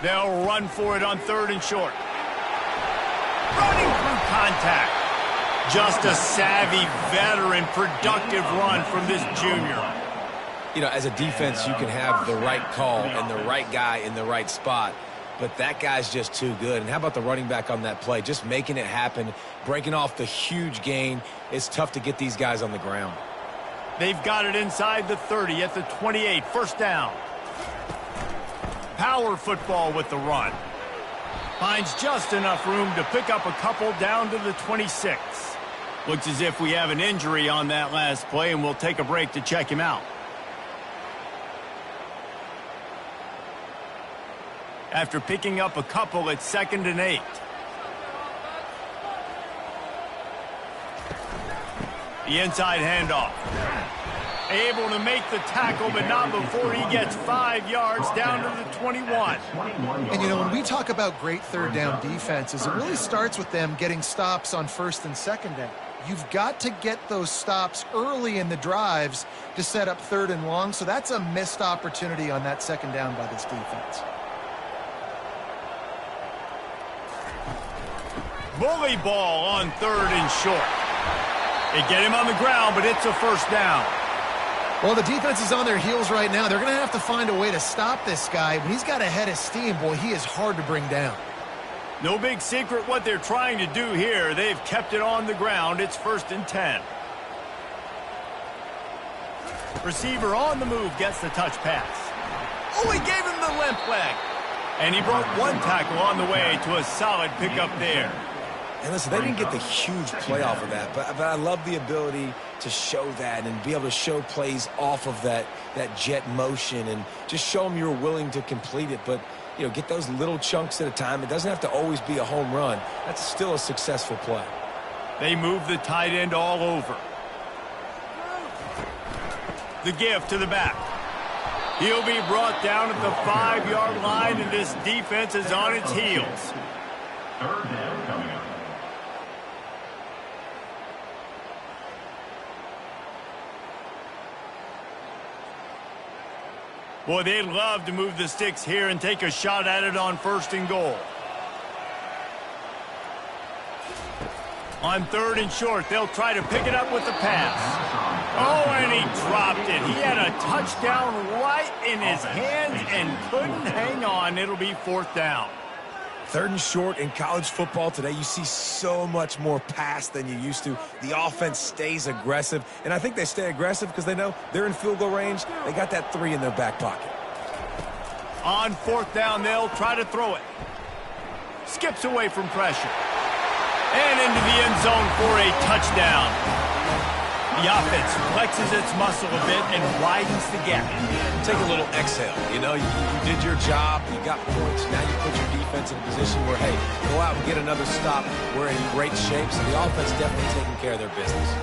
They'll run for it on 3rd and short. Running through contact. Just a savvy, veteran, productive run from this junior. You know, as a defense, you can have the right call and the right guy in the right spot, but that guy's just too good. And how about the running back on that play? Just making it happen, breaking off the huge gain. It's tough to get these guys on the ground. They've got it inside the 30 at the 28. First down. Power football with the run. Finds just enough room to pick up a couple down to the 26. Looks as if we have an injury on that last play, and we'll take a break to check him out. After picking up a couple at 2nd and 8. The inside handoff. Able to make the tackle, but not before he gets 5 yards down to the 21. And, you know, when we talk about great 3rd down defenses, it really starts with them getting stops on 1st and 2nd down. You've got to get those stops early in the drives to set up 3rd and long, so that's a missed opportunity on that 2nd down by this defense. Bully ball on 3rd and short. They get him on the ground, but it's a first down. Well, the defense is on their heels right now. They're going to have to find a way to stop this guy. When he's got a head of steam, boy, he is hard to bring down. No big secret what they're trying to do here. They've kept it on the ground. It's 1st and 10. Receiver on the move gets the touch pass. Oh, he gave him the limp leg. And he broke one tackle on the way to a solid pickup there. And listen, they didn't get the huge play off of that, but I love the ability to show that and be able to show plays off of that jet motion and just show them you're willing to complete it. But, you know, get those little chunks at a time. It doesn't have to always be a home run. That's still a successful play. They move the tight end all over. The give to the back. He'll be brought down at the 5-yard line, and this defense is on its heels. 3rd down coming up. Boy, they'd love to move the sticks here and take a shot at it on 1st and goal. On 3rd and short, they'll try to pick it up with the pass. Oh, and he dropped it. He had a touchdown right in his hands and couldn't hang on. It'll be 4th down. 3rd and short in college football today, you see so much more pass than you used to. The offense stays aggressive, and I think they stay aggressive because they know they're in field goal range. They got that 3 in their back pocket. On 4th down, they'll try to throw it. Skips away from pressure. And into the end zone for a touchdown. The offense flexes its muscle a bit and widens the gap. Take a little exhale. You know, you did your job. You got points. Now you put your defense in a position where, hey, go out and get another stop. We're in great shape, so the offense definitely taking care of their business.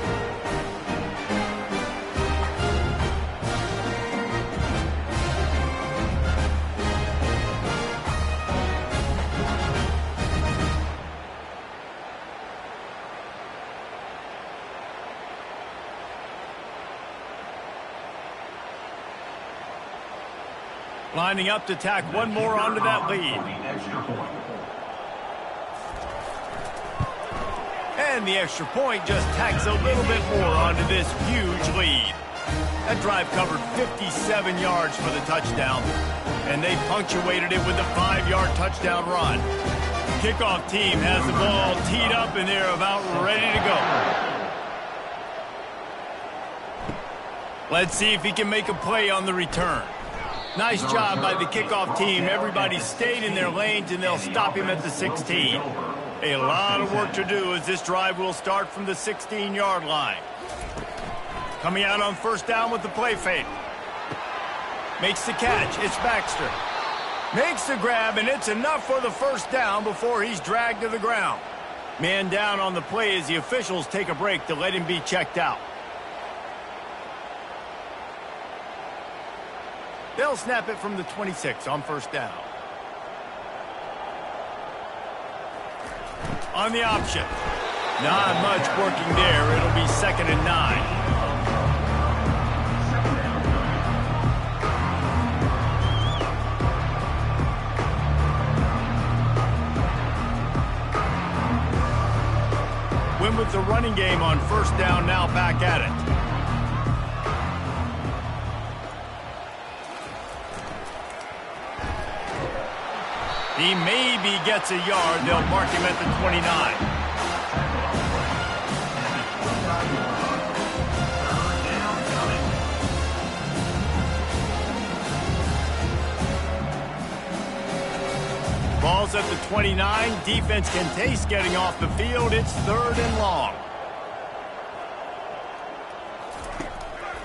Lining up to tack one more onto that lead. And the extra point just tacks a little bit more onto this huge lead. That drive covered 57 yards for the touchdown, and they punctuated it with a 5-yard touchdown run. Kickoff team has the ball teed up, and they're about ready to go. Let's see if he can make a play on the return. Nice job by the kickoff team. Everybody stayed in their lanes, and they'll stop him at the 16. A lot of work to do as this drive will start from the 16-yard line. Coming out on 1st down with the play fake. Makes the catch. It's Baxter. Makes the grab, and it's enough for the 1st down before he's dragged to the ground. Man down on the play as the officials take a break to let him be checked out. They'll snap it from the 26 on 1st down. On the option. Not much working there. It'll be 2nd and 9. Win with the running game on 1st down, now back at it. He maybe gets a yard. They'll mark him at the 29. Ball's at the 29. Defense can taste getting off the field. It's 3rd and long.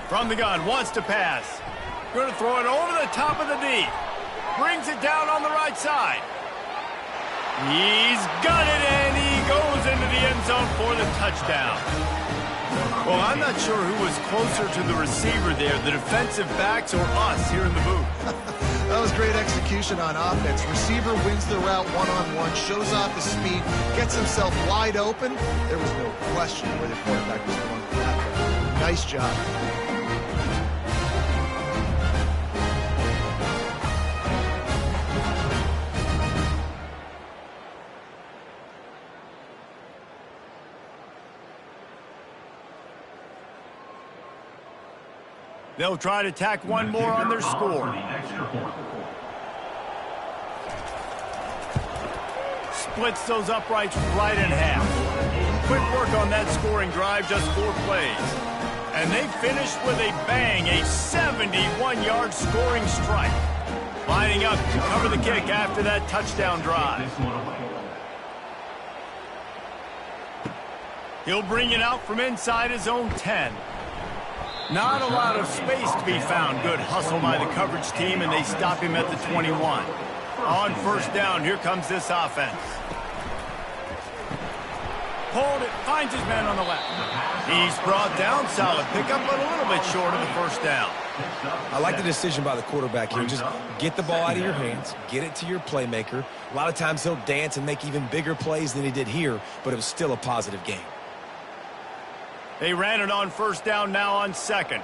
From the gun, wants to pass. Going to throw it over the top of the D. Brings it down on the right side. He's got it, and he goes into the end zone for the touchdown. Well, I'm not sure who was closer to the receiver there, the defensive backs or us here in the booth. That was great execution on offense. Receiver wins the route one-on-one, shows off his speed, gets himself wide open. There was no question where the quarterback was going for that. Nice job. They'll try to tack one more on their score. splits those uprights right in half. Quick work on that scoring drive, just 4 plays. And they finished with a bang, a 71-yard scoring strike. Lining up to cover the kick after that touchdown drive. He'll bring it out from inside his own 10. Not a lot of space to be found. Good hustle by the coverage team, and they stop him at the 21. On first down, here comes this offense. Hold it, finds his man on the left. He's brought down, solid pickup, but a little bit short of the first down. I like the decision by the quarterback here. Just get the ball out of your hands, get it to your playmaker. A lot of times he'll dance and make even bigger plays than he did here, but it was still a positive game. They ran it on first down, now on second.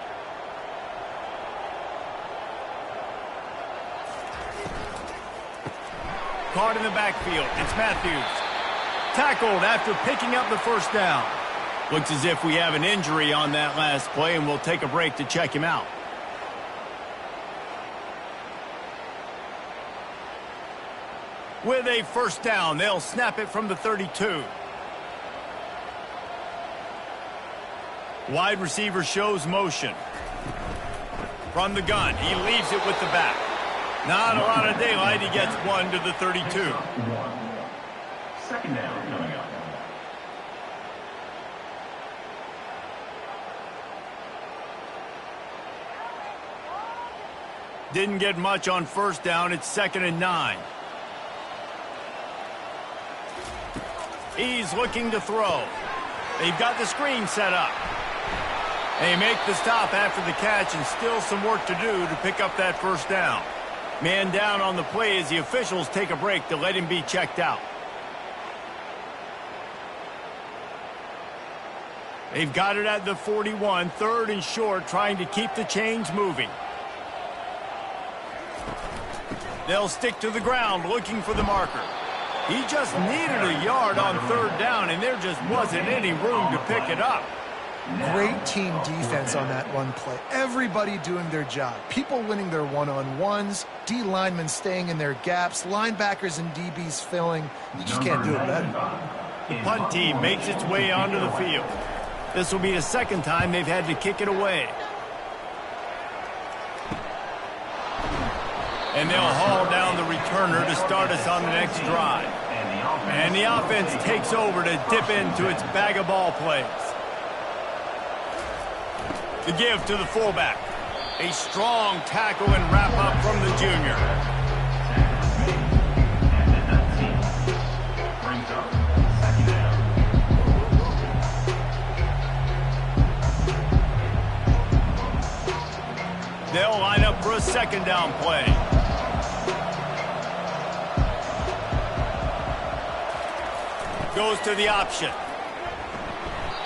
Caught in the backfield. It's Matthews. Tackled after picking up the first down. Looks as if we have an injury on that last play, and we'll take a break to check him out. With a first down, they'll snap it from the 32. Wide receiver shows motion. From the gun, he leaves it with the back. Not a lot of daylight. He gets 1 to the 32. Second down coming up. Didn't get much on first down. It's 2nd and 9. He's looking to throw. They've got the screen set up. They make the stop after the catch, and still some work to do to pick up that first down. Man down on the play as the officials take a break to let him be checked out. They've got it at the 41, 3rd and short, trying to keep the chains moving. They'll stick to the ground looking for the marker. He just needed a yard on 3rd down, and there just wasn't any room to pick it up. Great team defense on that run play. Everybody doing their job. People winning their one-on-ones, D linemen staying in their gaps, linebackers and DBs filling. You just can't do it better. The punt team makes its way onto the field. This will be the 2nd time they've had to kick it away. And they'll haul down the returner to start us on the next drive. And the offense takes over to dip into its bag of ball plays. The give to the fullback. A strong tackle and wrap up from the junior. They'll line up for a 2nd down play. Goes to the option.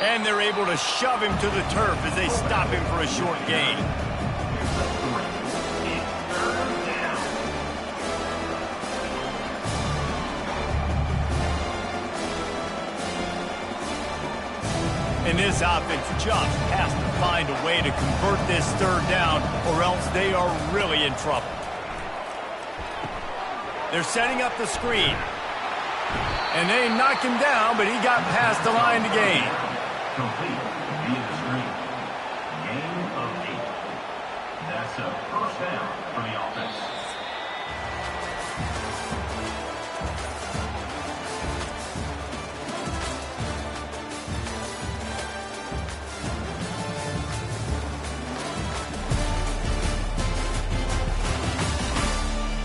And they're able to shove him to the turf as they stop him for a short gain. And this offense just has to find a way to convert this 3rd down, or else they are really in trouble. They're setting up the screen. And they knock him down, but he got past the line to gain. Complete via the screen. Gain of 8. That's a first down for the offense.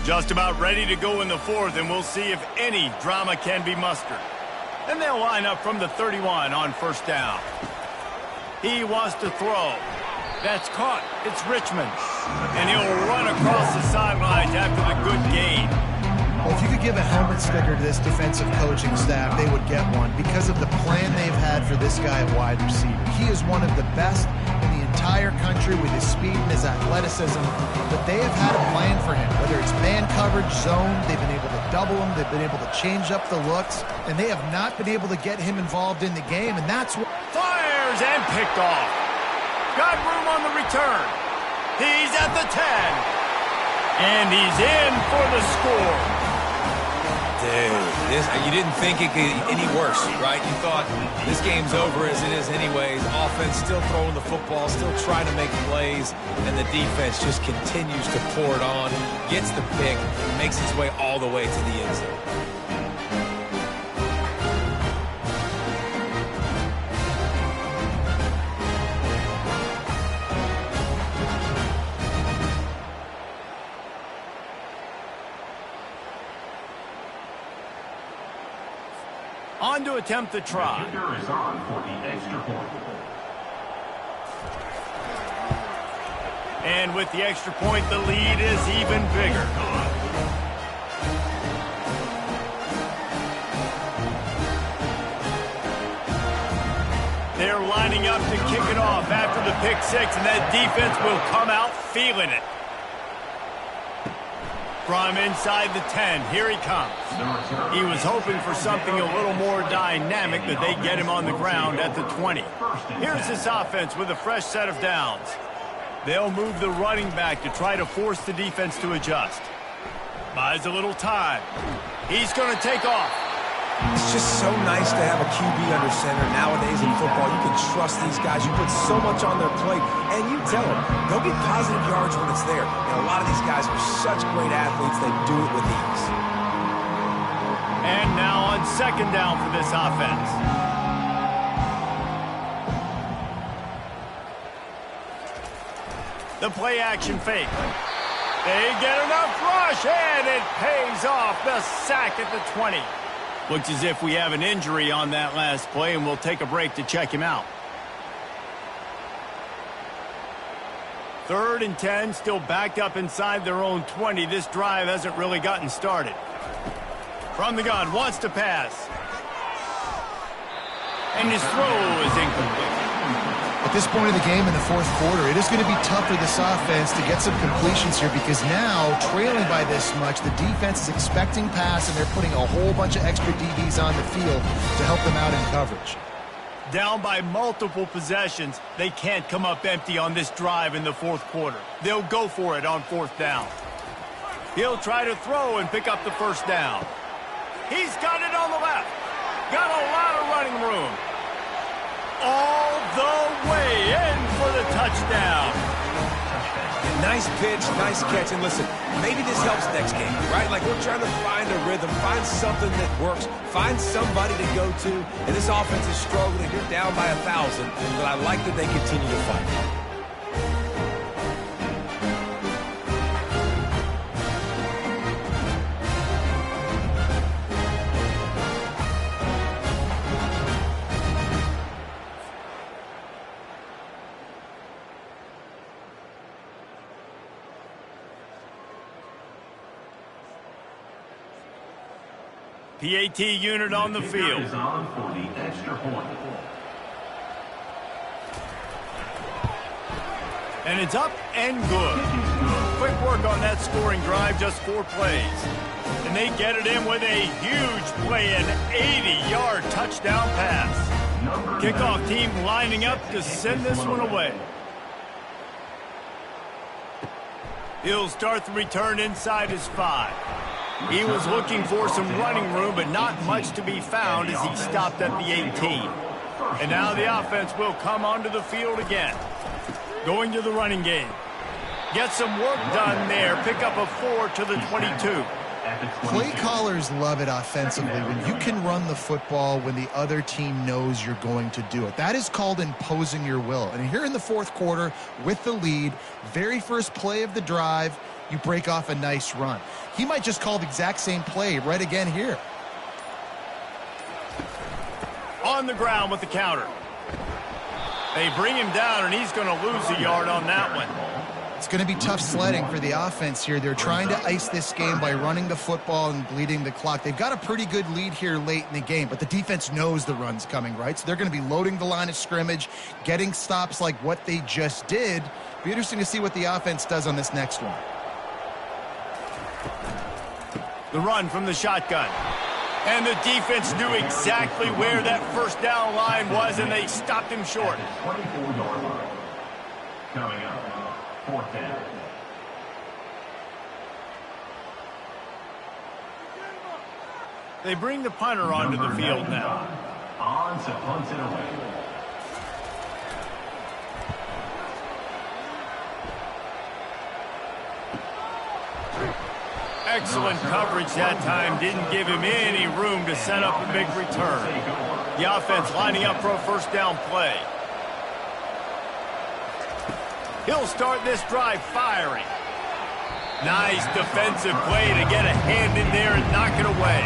Just about ready to go in the 4th, and we'll see if any drama can be mustered. And they'll line up from the 31 on first down. He wants to throw. That's caught. It's Richmond. And he'll run across the sidelines after the good gain. Well, if you could give a helmet sticker to this defensive coaching staff, they would get one because of the plan they've had for this guy at wide receiver. He is one of the best in the entire country with his speed and his athleticism, but they have had a plan for him. Whether it's man coverage, zone, they've been able to double him, they've been able to change up the looks, and they have not been able to get him involved in the game, and that's what... Fires and picked off. Got room on the return. He's at the 10. And he's in for the score. You didn't think it could get any worse, right? You thought this game's over as it is anyways. Offense still throwing the football, still trying to make plays, and the defense just continues to pour it on, gets the pick, makes its way all the way to the end zone. On to attempt the try. The kicker is on for the extra point. And with the extra point, the lead is even bigger. They're lining up to kick it off after the pick six, and that defense will come out feeling it. From inside the 10, here he comes. He was hoping for something a little more dynamic, but they get him on the ground at the 20. Here's this offense with a fresh set of downs. They'll move the running back to try to force the defense to adjust. Buys a little time. He's going to take off. It's just so nice to have a QB under center nowadays in football. You can trust these guys. You put so much on their plate, and you tell them they'll get positive yards when it's there. And a lot of these guys are such great athletes, they do it with ease. And now on second down for this offense. The play action fake. They get enough rush, and it pays off. The sack at the 20. Looks as if we have an injury on that last play, and we'll take a break to check him out. 3rd and 10, still backed up inside their own 20. This drive hasn't really gotten started. From the gun, wants to pass. And his throw is incomplete. At this point of the game in the fourth quarter, it is going to be tough for this offense to get some completions here because now, trailing by this much, the defense is expecting pass, and they're putting a whole bunch of extra DBs on the field to help them out in coverage. Down by multiple possessions, they can't come up empty on this drive in the fourth quarter. They'll go for it on 4th down. He'll try to throw and pick up the first down. He's got it on the left. Got a lot of running room. All the way in for the touchdown. Nice pitch, nice catch. And listen, maybe this helps next game, right? Like we're trying to find a rhythm, find something that works, find somebody to go to. And this offense is struggling. You're down by 1,000, but I like that they continue to fight. PAT unit on the field. Is on for the extra point. And it's up and good. Quick work on that scoring drive, just 4 plays. And they get it in with a huge play, an 80-yard touchdown pass. Kickoff team lining up to send this one away. He'll start the return inside his 5. He was looking for some running room, but not much to be found as he stopped at the 18. And now the offense will come onto the field again. Going to the running game. Get some work done there. Pick up a 4 to the 22. Play callers love it offensively when you can run the football when the other team knows you're going to do it. That is called imposing your will. And here in the fourth quarter with the lead, very first play of the drive, you break off a nice run. He might just call the exact same play right again here. On the ground with the counter. They bring him down, and he's going to lose a yard on that one. It's going to be tough sledding for the offense here. They're trying to ice this game by running the football and bleeding the clock. They've got a pretty good lead here late in the game, but the defense knows the run's coming, right? So they're going to be loading the line of scrimmage, getting stops like what they just did. Be interesting to see what the offense does on this next one. The run from the shotgun. And the defense knew exactly where that first down line was, and they stopped him short. 24-yard line. Coming up, 4th down. They bring the punter onto the field now. On to punt it away. Excellent coverage that time. Didn't give him any room to set up a big return. The offense lining up for a first down play. He'll start this drive firing. Nice defensive play to get a hand in there and knock it away.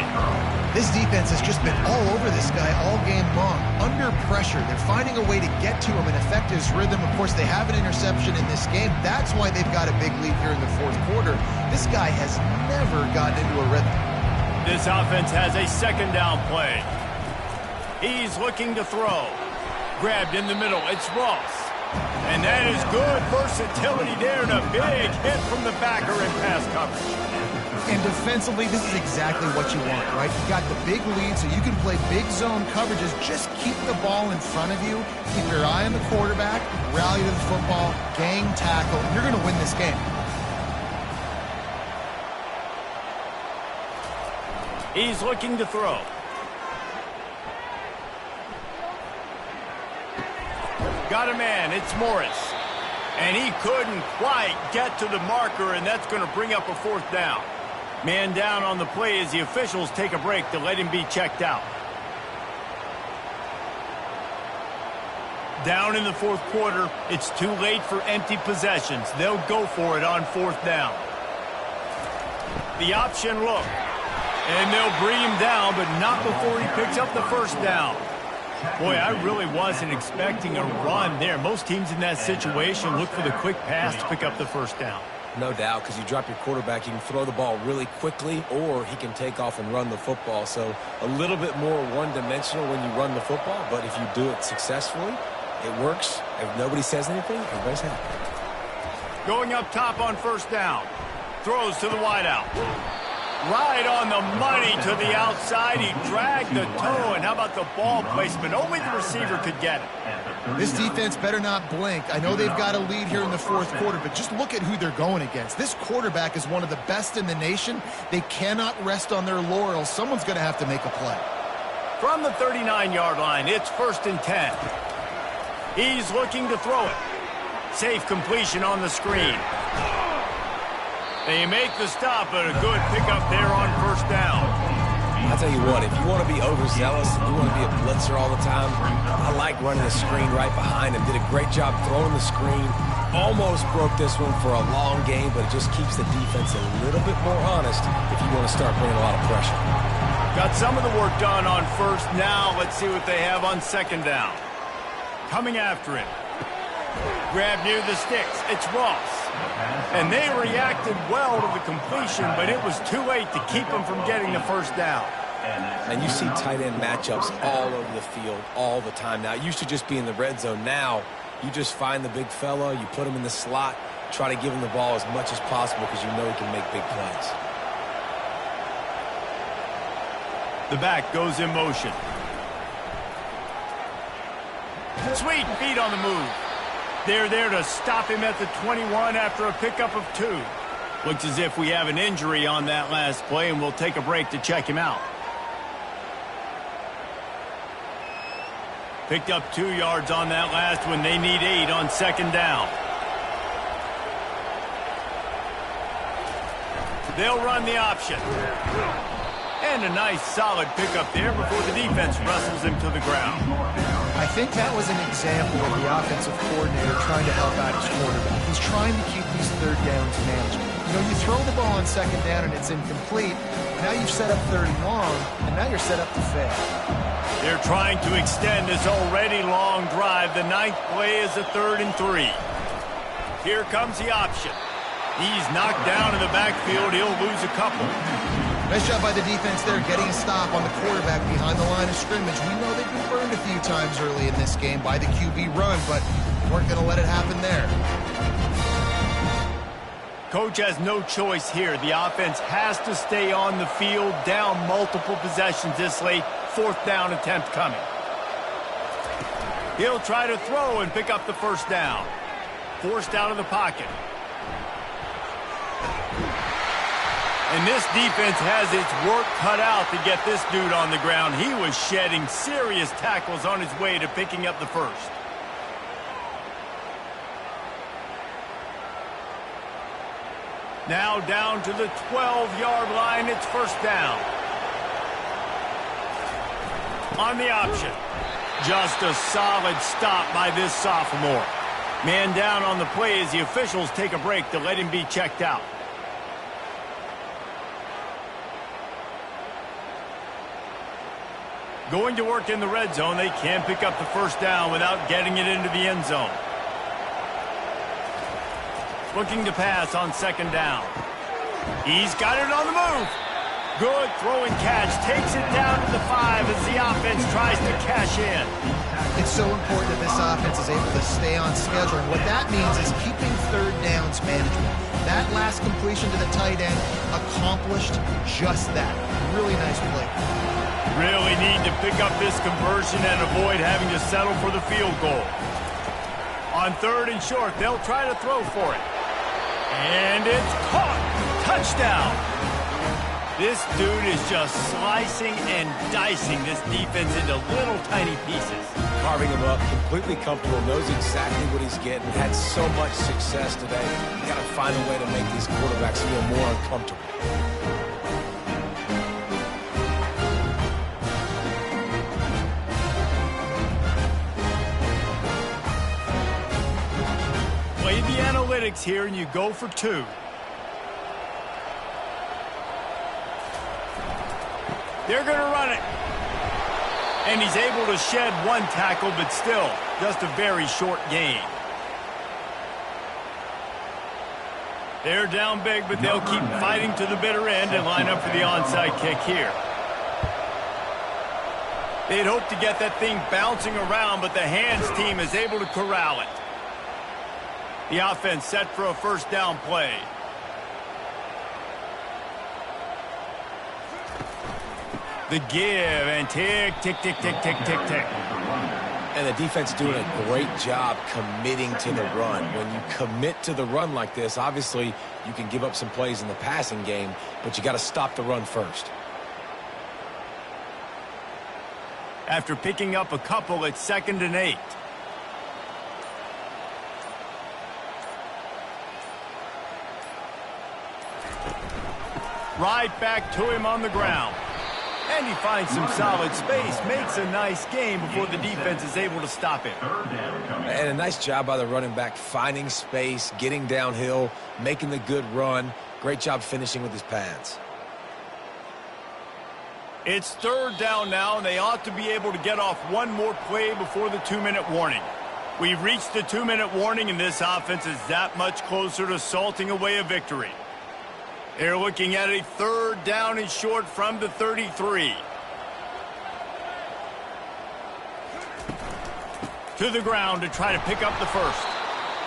This defense has just been all over this guy all game long. Under pressure, they're finding a way to get to him and affect his rhythm. Of course, they have an interception in this game. That's why they've got a big lead here in the fourth quarter. This guy has never gotten into a rhythm. This offense has a second down play. He's looking to throw. Grabbed in the middle. It's Ross. And that is good versatility there and a big hit from the backer in pass coverage. And defensively, this is exactly what you want, right? You got the big lead so you can play big zone coverages. Just keep the ball in front of you. Keep your eye on the quarterback. Rally to the football. Gang tackle. You're going to win this game. He's looking to throw. Got a man. It's Morris. And he couldn't quite get to the marker, and that's going to bring up a fourth down. Man down on the play as the officials take a break to let him be checked out. Down in the fourth quarter, it's too late for empty possessions. They'll go for it on fourth down. The option look. And they'll bring him down, but not before he picks up the first down. Boy, I really wasn't expecting a run there. Most teams in that situation look for the quick pass to pick up the first down. No doubt, because you drop your quarterback, you can throw the ball really quickly, or he can take off and run the football. So a little bit more one-dimensional when you run the football, but if you do it successfully, it works. If nobody says anything, everybody's happy. Going up top on first down. Throws to the wideout. Right on the money to the outside. He dragged the toe, and how about the ball placement? Only the receiver could get it. This defense better not blink. I know they've got a lead here in the fourth quarter, but just look at who they're going against. This quarterback is one of the best in the nation. They cannot rest on their laurels. Someone's going to have to make a play. From the 39-yard line, it's 1st and 10. He's looking to throw it. Safe completion on the screen. They make the stop, but a good pickup there on first down. I'll tell you what, if you want to be overzealous and you want to be a blitzer all the time, I like running the screen right behind him. Did a great job throwing the screen. Almost broke this one for a long game, but it just keeps the defense a little bit more honest if you want to start bringing a lot of pressure. Got some of the work done on first. Now let's see what they have on second down. Coming after him. Grab near the sticks. It's Ross. And they reacted well to the completion, but it was too late to keep them from getting the first down. And you see tight end matchups all over the field all the time now. It used to just be in the red zone. Now you just find the big fella, you put him in the slot, try to give him the ball as much as possible because you know he can make big plays. The back goes in motion. Sweet feet on the move. They're there to stop him at the 21 after a pickup of 2. Looks as if we have an injury on that last play, and we'll take a break to check him out. Picked up 2 yards on that last one. They need 8 on second down. They'll run the option. And a nice solid pickup there before the defense wrestles him to the ground. I think that was an example of the offensive coordinator trying to help out his quarterback. He's trying to keep these third downs manageable. You know, you throw the ball on second down and it's incomplete. Now you've set up third and long, and now you're set up to fail. They're trying to extend this already long drive. The 9th play is a 3rd and 3. Here comes the option. He's knocked down in the backfield. He'll lose a couple. Nice job by the defense there, getting a stop on the quarterback behind the line of scrimmage. We know they've been burned a few times early in this game by the QB run, but weren't going to let it happen there. Coach has no choice here. The offense has to stay on the field, down multiple possessions this late. 4th down attempt coming. He'll try to throw and pick up the first down. Forced out of the pocket. And this defense has its work cut out to get this dude on the ground. He was shedding serious tackles on his way to picking up the first. Now down to the 12-yard line. It's first down. On the option. Just a solid stop by this sophomore. Man down on the play as the officials take a break to let him be checked out. Going to work in the red zone. They can pick up the first down without getting it into the end zone. Looking to pass on second down. He's got it on the move. Good throw and catch. Takes it down to the 5 as the offense tries to cash in. It's so important that this offense is able to stay on schedule. And what that means is keeping third downs management. That last completion to the tight end accomplished just that. Really nice play. Really need to pick up this conversion and avoid having to settle for the field goal. On third and short, they'll try to throw for it. And it's caught. Touchdown. This dude is just slicing and dicing this defense into little tiny pieces. Carving him up, completely comfortable, knows exactly what he's getting, had so much success today. You got to find a way to make these quarterbacks feel more uncomfortable. Play the analytics here and you go for 2. They're going to run it. And he's able to shed 1 tackle, but still, just a very short gain. They're down big, but they'll keep fighting to the bitter end and line up for the onside kick here. They'd hope to get that thing bouncing around, but the hands team is able to corral it. The offense set for a first down play. The give and tick, tick, tick, tick, tick, tick, tick. And the defense doing a great job committing to the run. When you commit to the run like this, obviously you can give up some plays in the passing game, but you got to stop the run first. After picking up a couple, it's 2nd and 8. Right back to him on the ground. And he finds some solid space, makes a nice game before the defense is able to stop him. And a nice job by the running back, finding space, getting downhill, making the good run. Great job finishing with his pads. It's 3rd down now, and they ought to be able to get off 1 more play before the 2-minute warning. We've reached the 2-minute warning, and this offense is that much closer to salting away a victory. They're looking at a 3rd down and short from the 33. To the ground to try to pick up the first.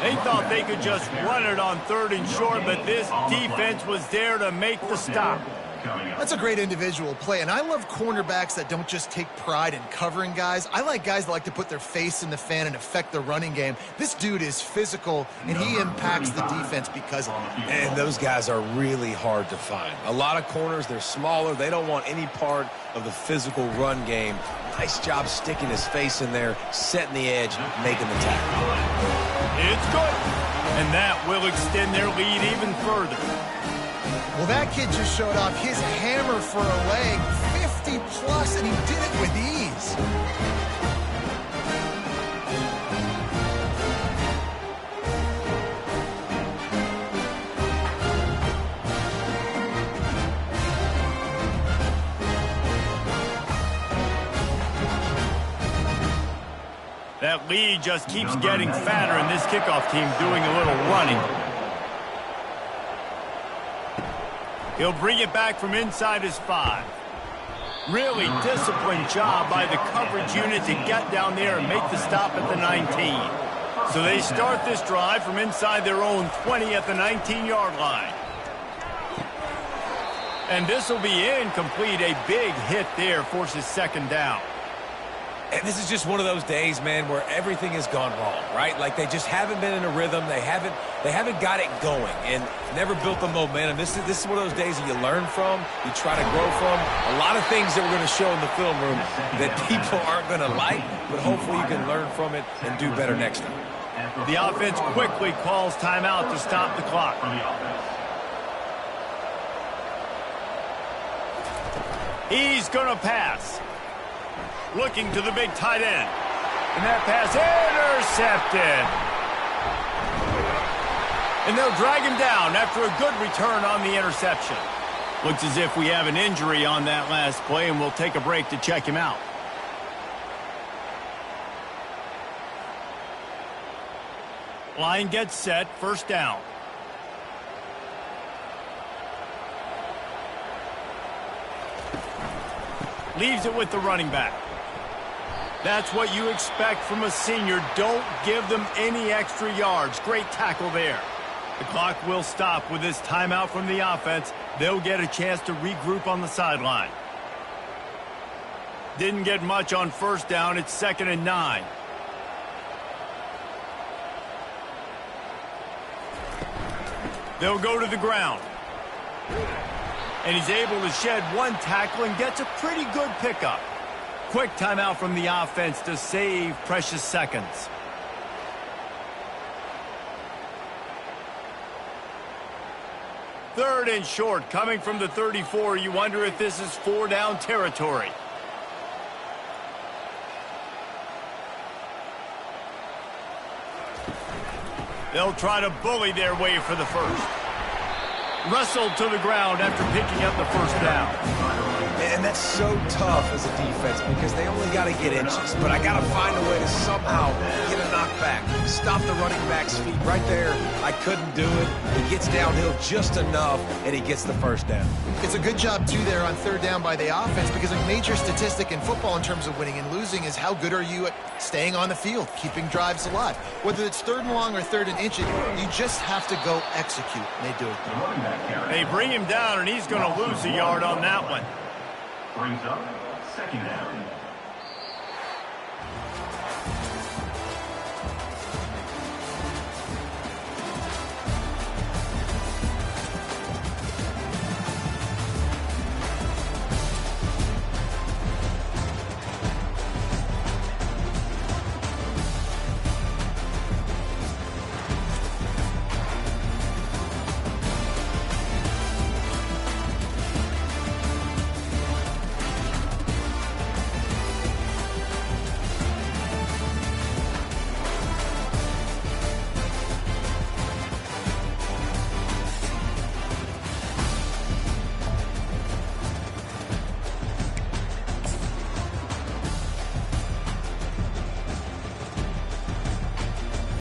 They thought they could just run it on 3rd and short, but this defense was there to make the stop. That's a great individual play, and I love cornerbacks that don't just take pride in covering guys. I like guys that like to put their face in the fan and affect the running game. This dude is physical, and he impacts the defense because of it. And those guys are really hard to find. A lot of corners, they're smaller. They don't want any part of the physical run game. Nice job sticking his face in there, setting the edge, making the tackle. It's good. And that will extend their lead even further. Well, that kid just showed off his hammer for a leg, 50-plus, and he did it with ease. That lead just keeps getting fatter, and this kickoff team doing a little running. He'll bring it back from inside his 5. Really disciplined job by the coverage unit to get down there and make the stop at the 19. So they start this drive from inside their own 20 at the 19-yard line. And this will be incomplete. A big hit there forces 2nd down. And this is just one of those days, man, where everything has gone wrong, right? Like they just haven't been in a rhythm. They haven't They haven't got it going and never built the momentum. This is one of those days that you learn from, you try to grow from. A lot of things that we're going to show in the film room that people aren't going to like, but hopefully you can learn from it and do better next time. The offense quickly calls timeout to stop the clock. He's going to pass. Looking to the big tight end. And that pass intercepted. And they'll drag him down after a good return on the interception. Looks as if we have an injury on that last play, and we'll take a break to check him out. Line gets set, first down. Leaves it with the running back. That's what you expect from a senior. Don't give them any extra yards. Great tackle there. The clock will stop with this timeout from the offense. They'll get a chance to regroup on the sideline. Didn't get much on first down. It's 2nd and 9. They'll go to the ground. And he's able to shed one tackle and gets a pretty good pickup. Quick timeout from the offense to save precious seconds. Third and short, coming from the 34. You wonder if this is 4-down territory. They'll try to bully their way for the first. Wrestled to the ground after picking up the first down. And that's so tough as a defense because they only got to get inches. But I got to find a way to somehow get a knockback. Stop the running back's feet right there. I couldn't do it. He gets downhill just enough, and he gets the first down. It's a good job, too, there on third down by the offense because a major statistic in football in terms of winning and losing is how good are you at staying on the field, keeping drives alive. Whether it's 3rd and long or 3rd and inches, you just have to go execute, and they do it. They bring him down, and he's going to lose a yard on that one. Brings up 2nd down.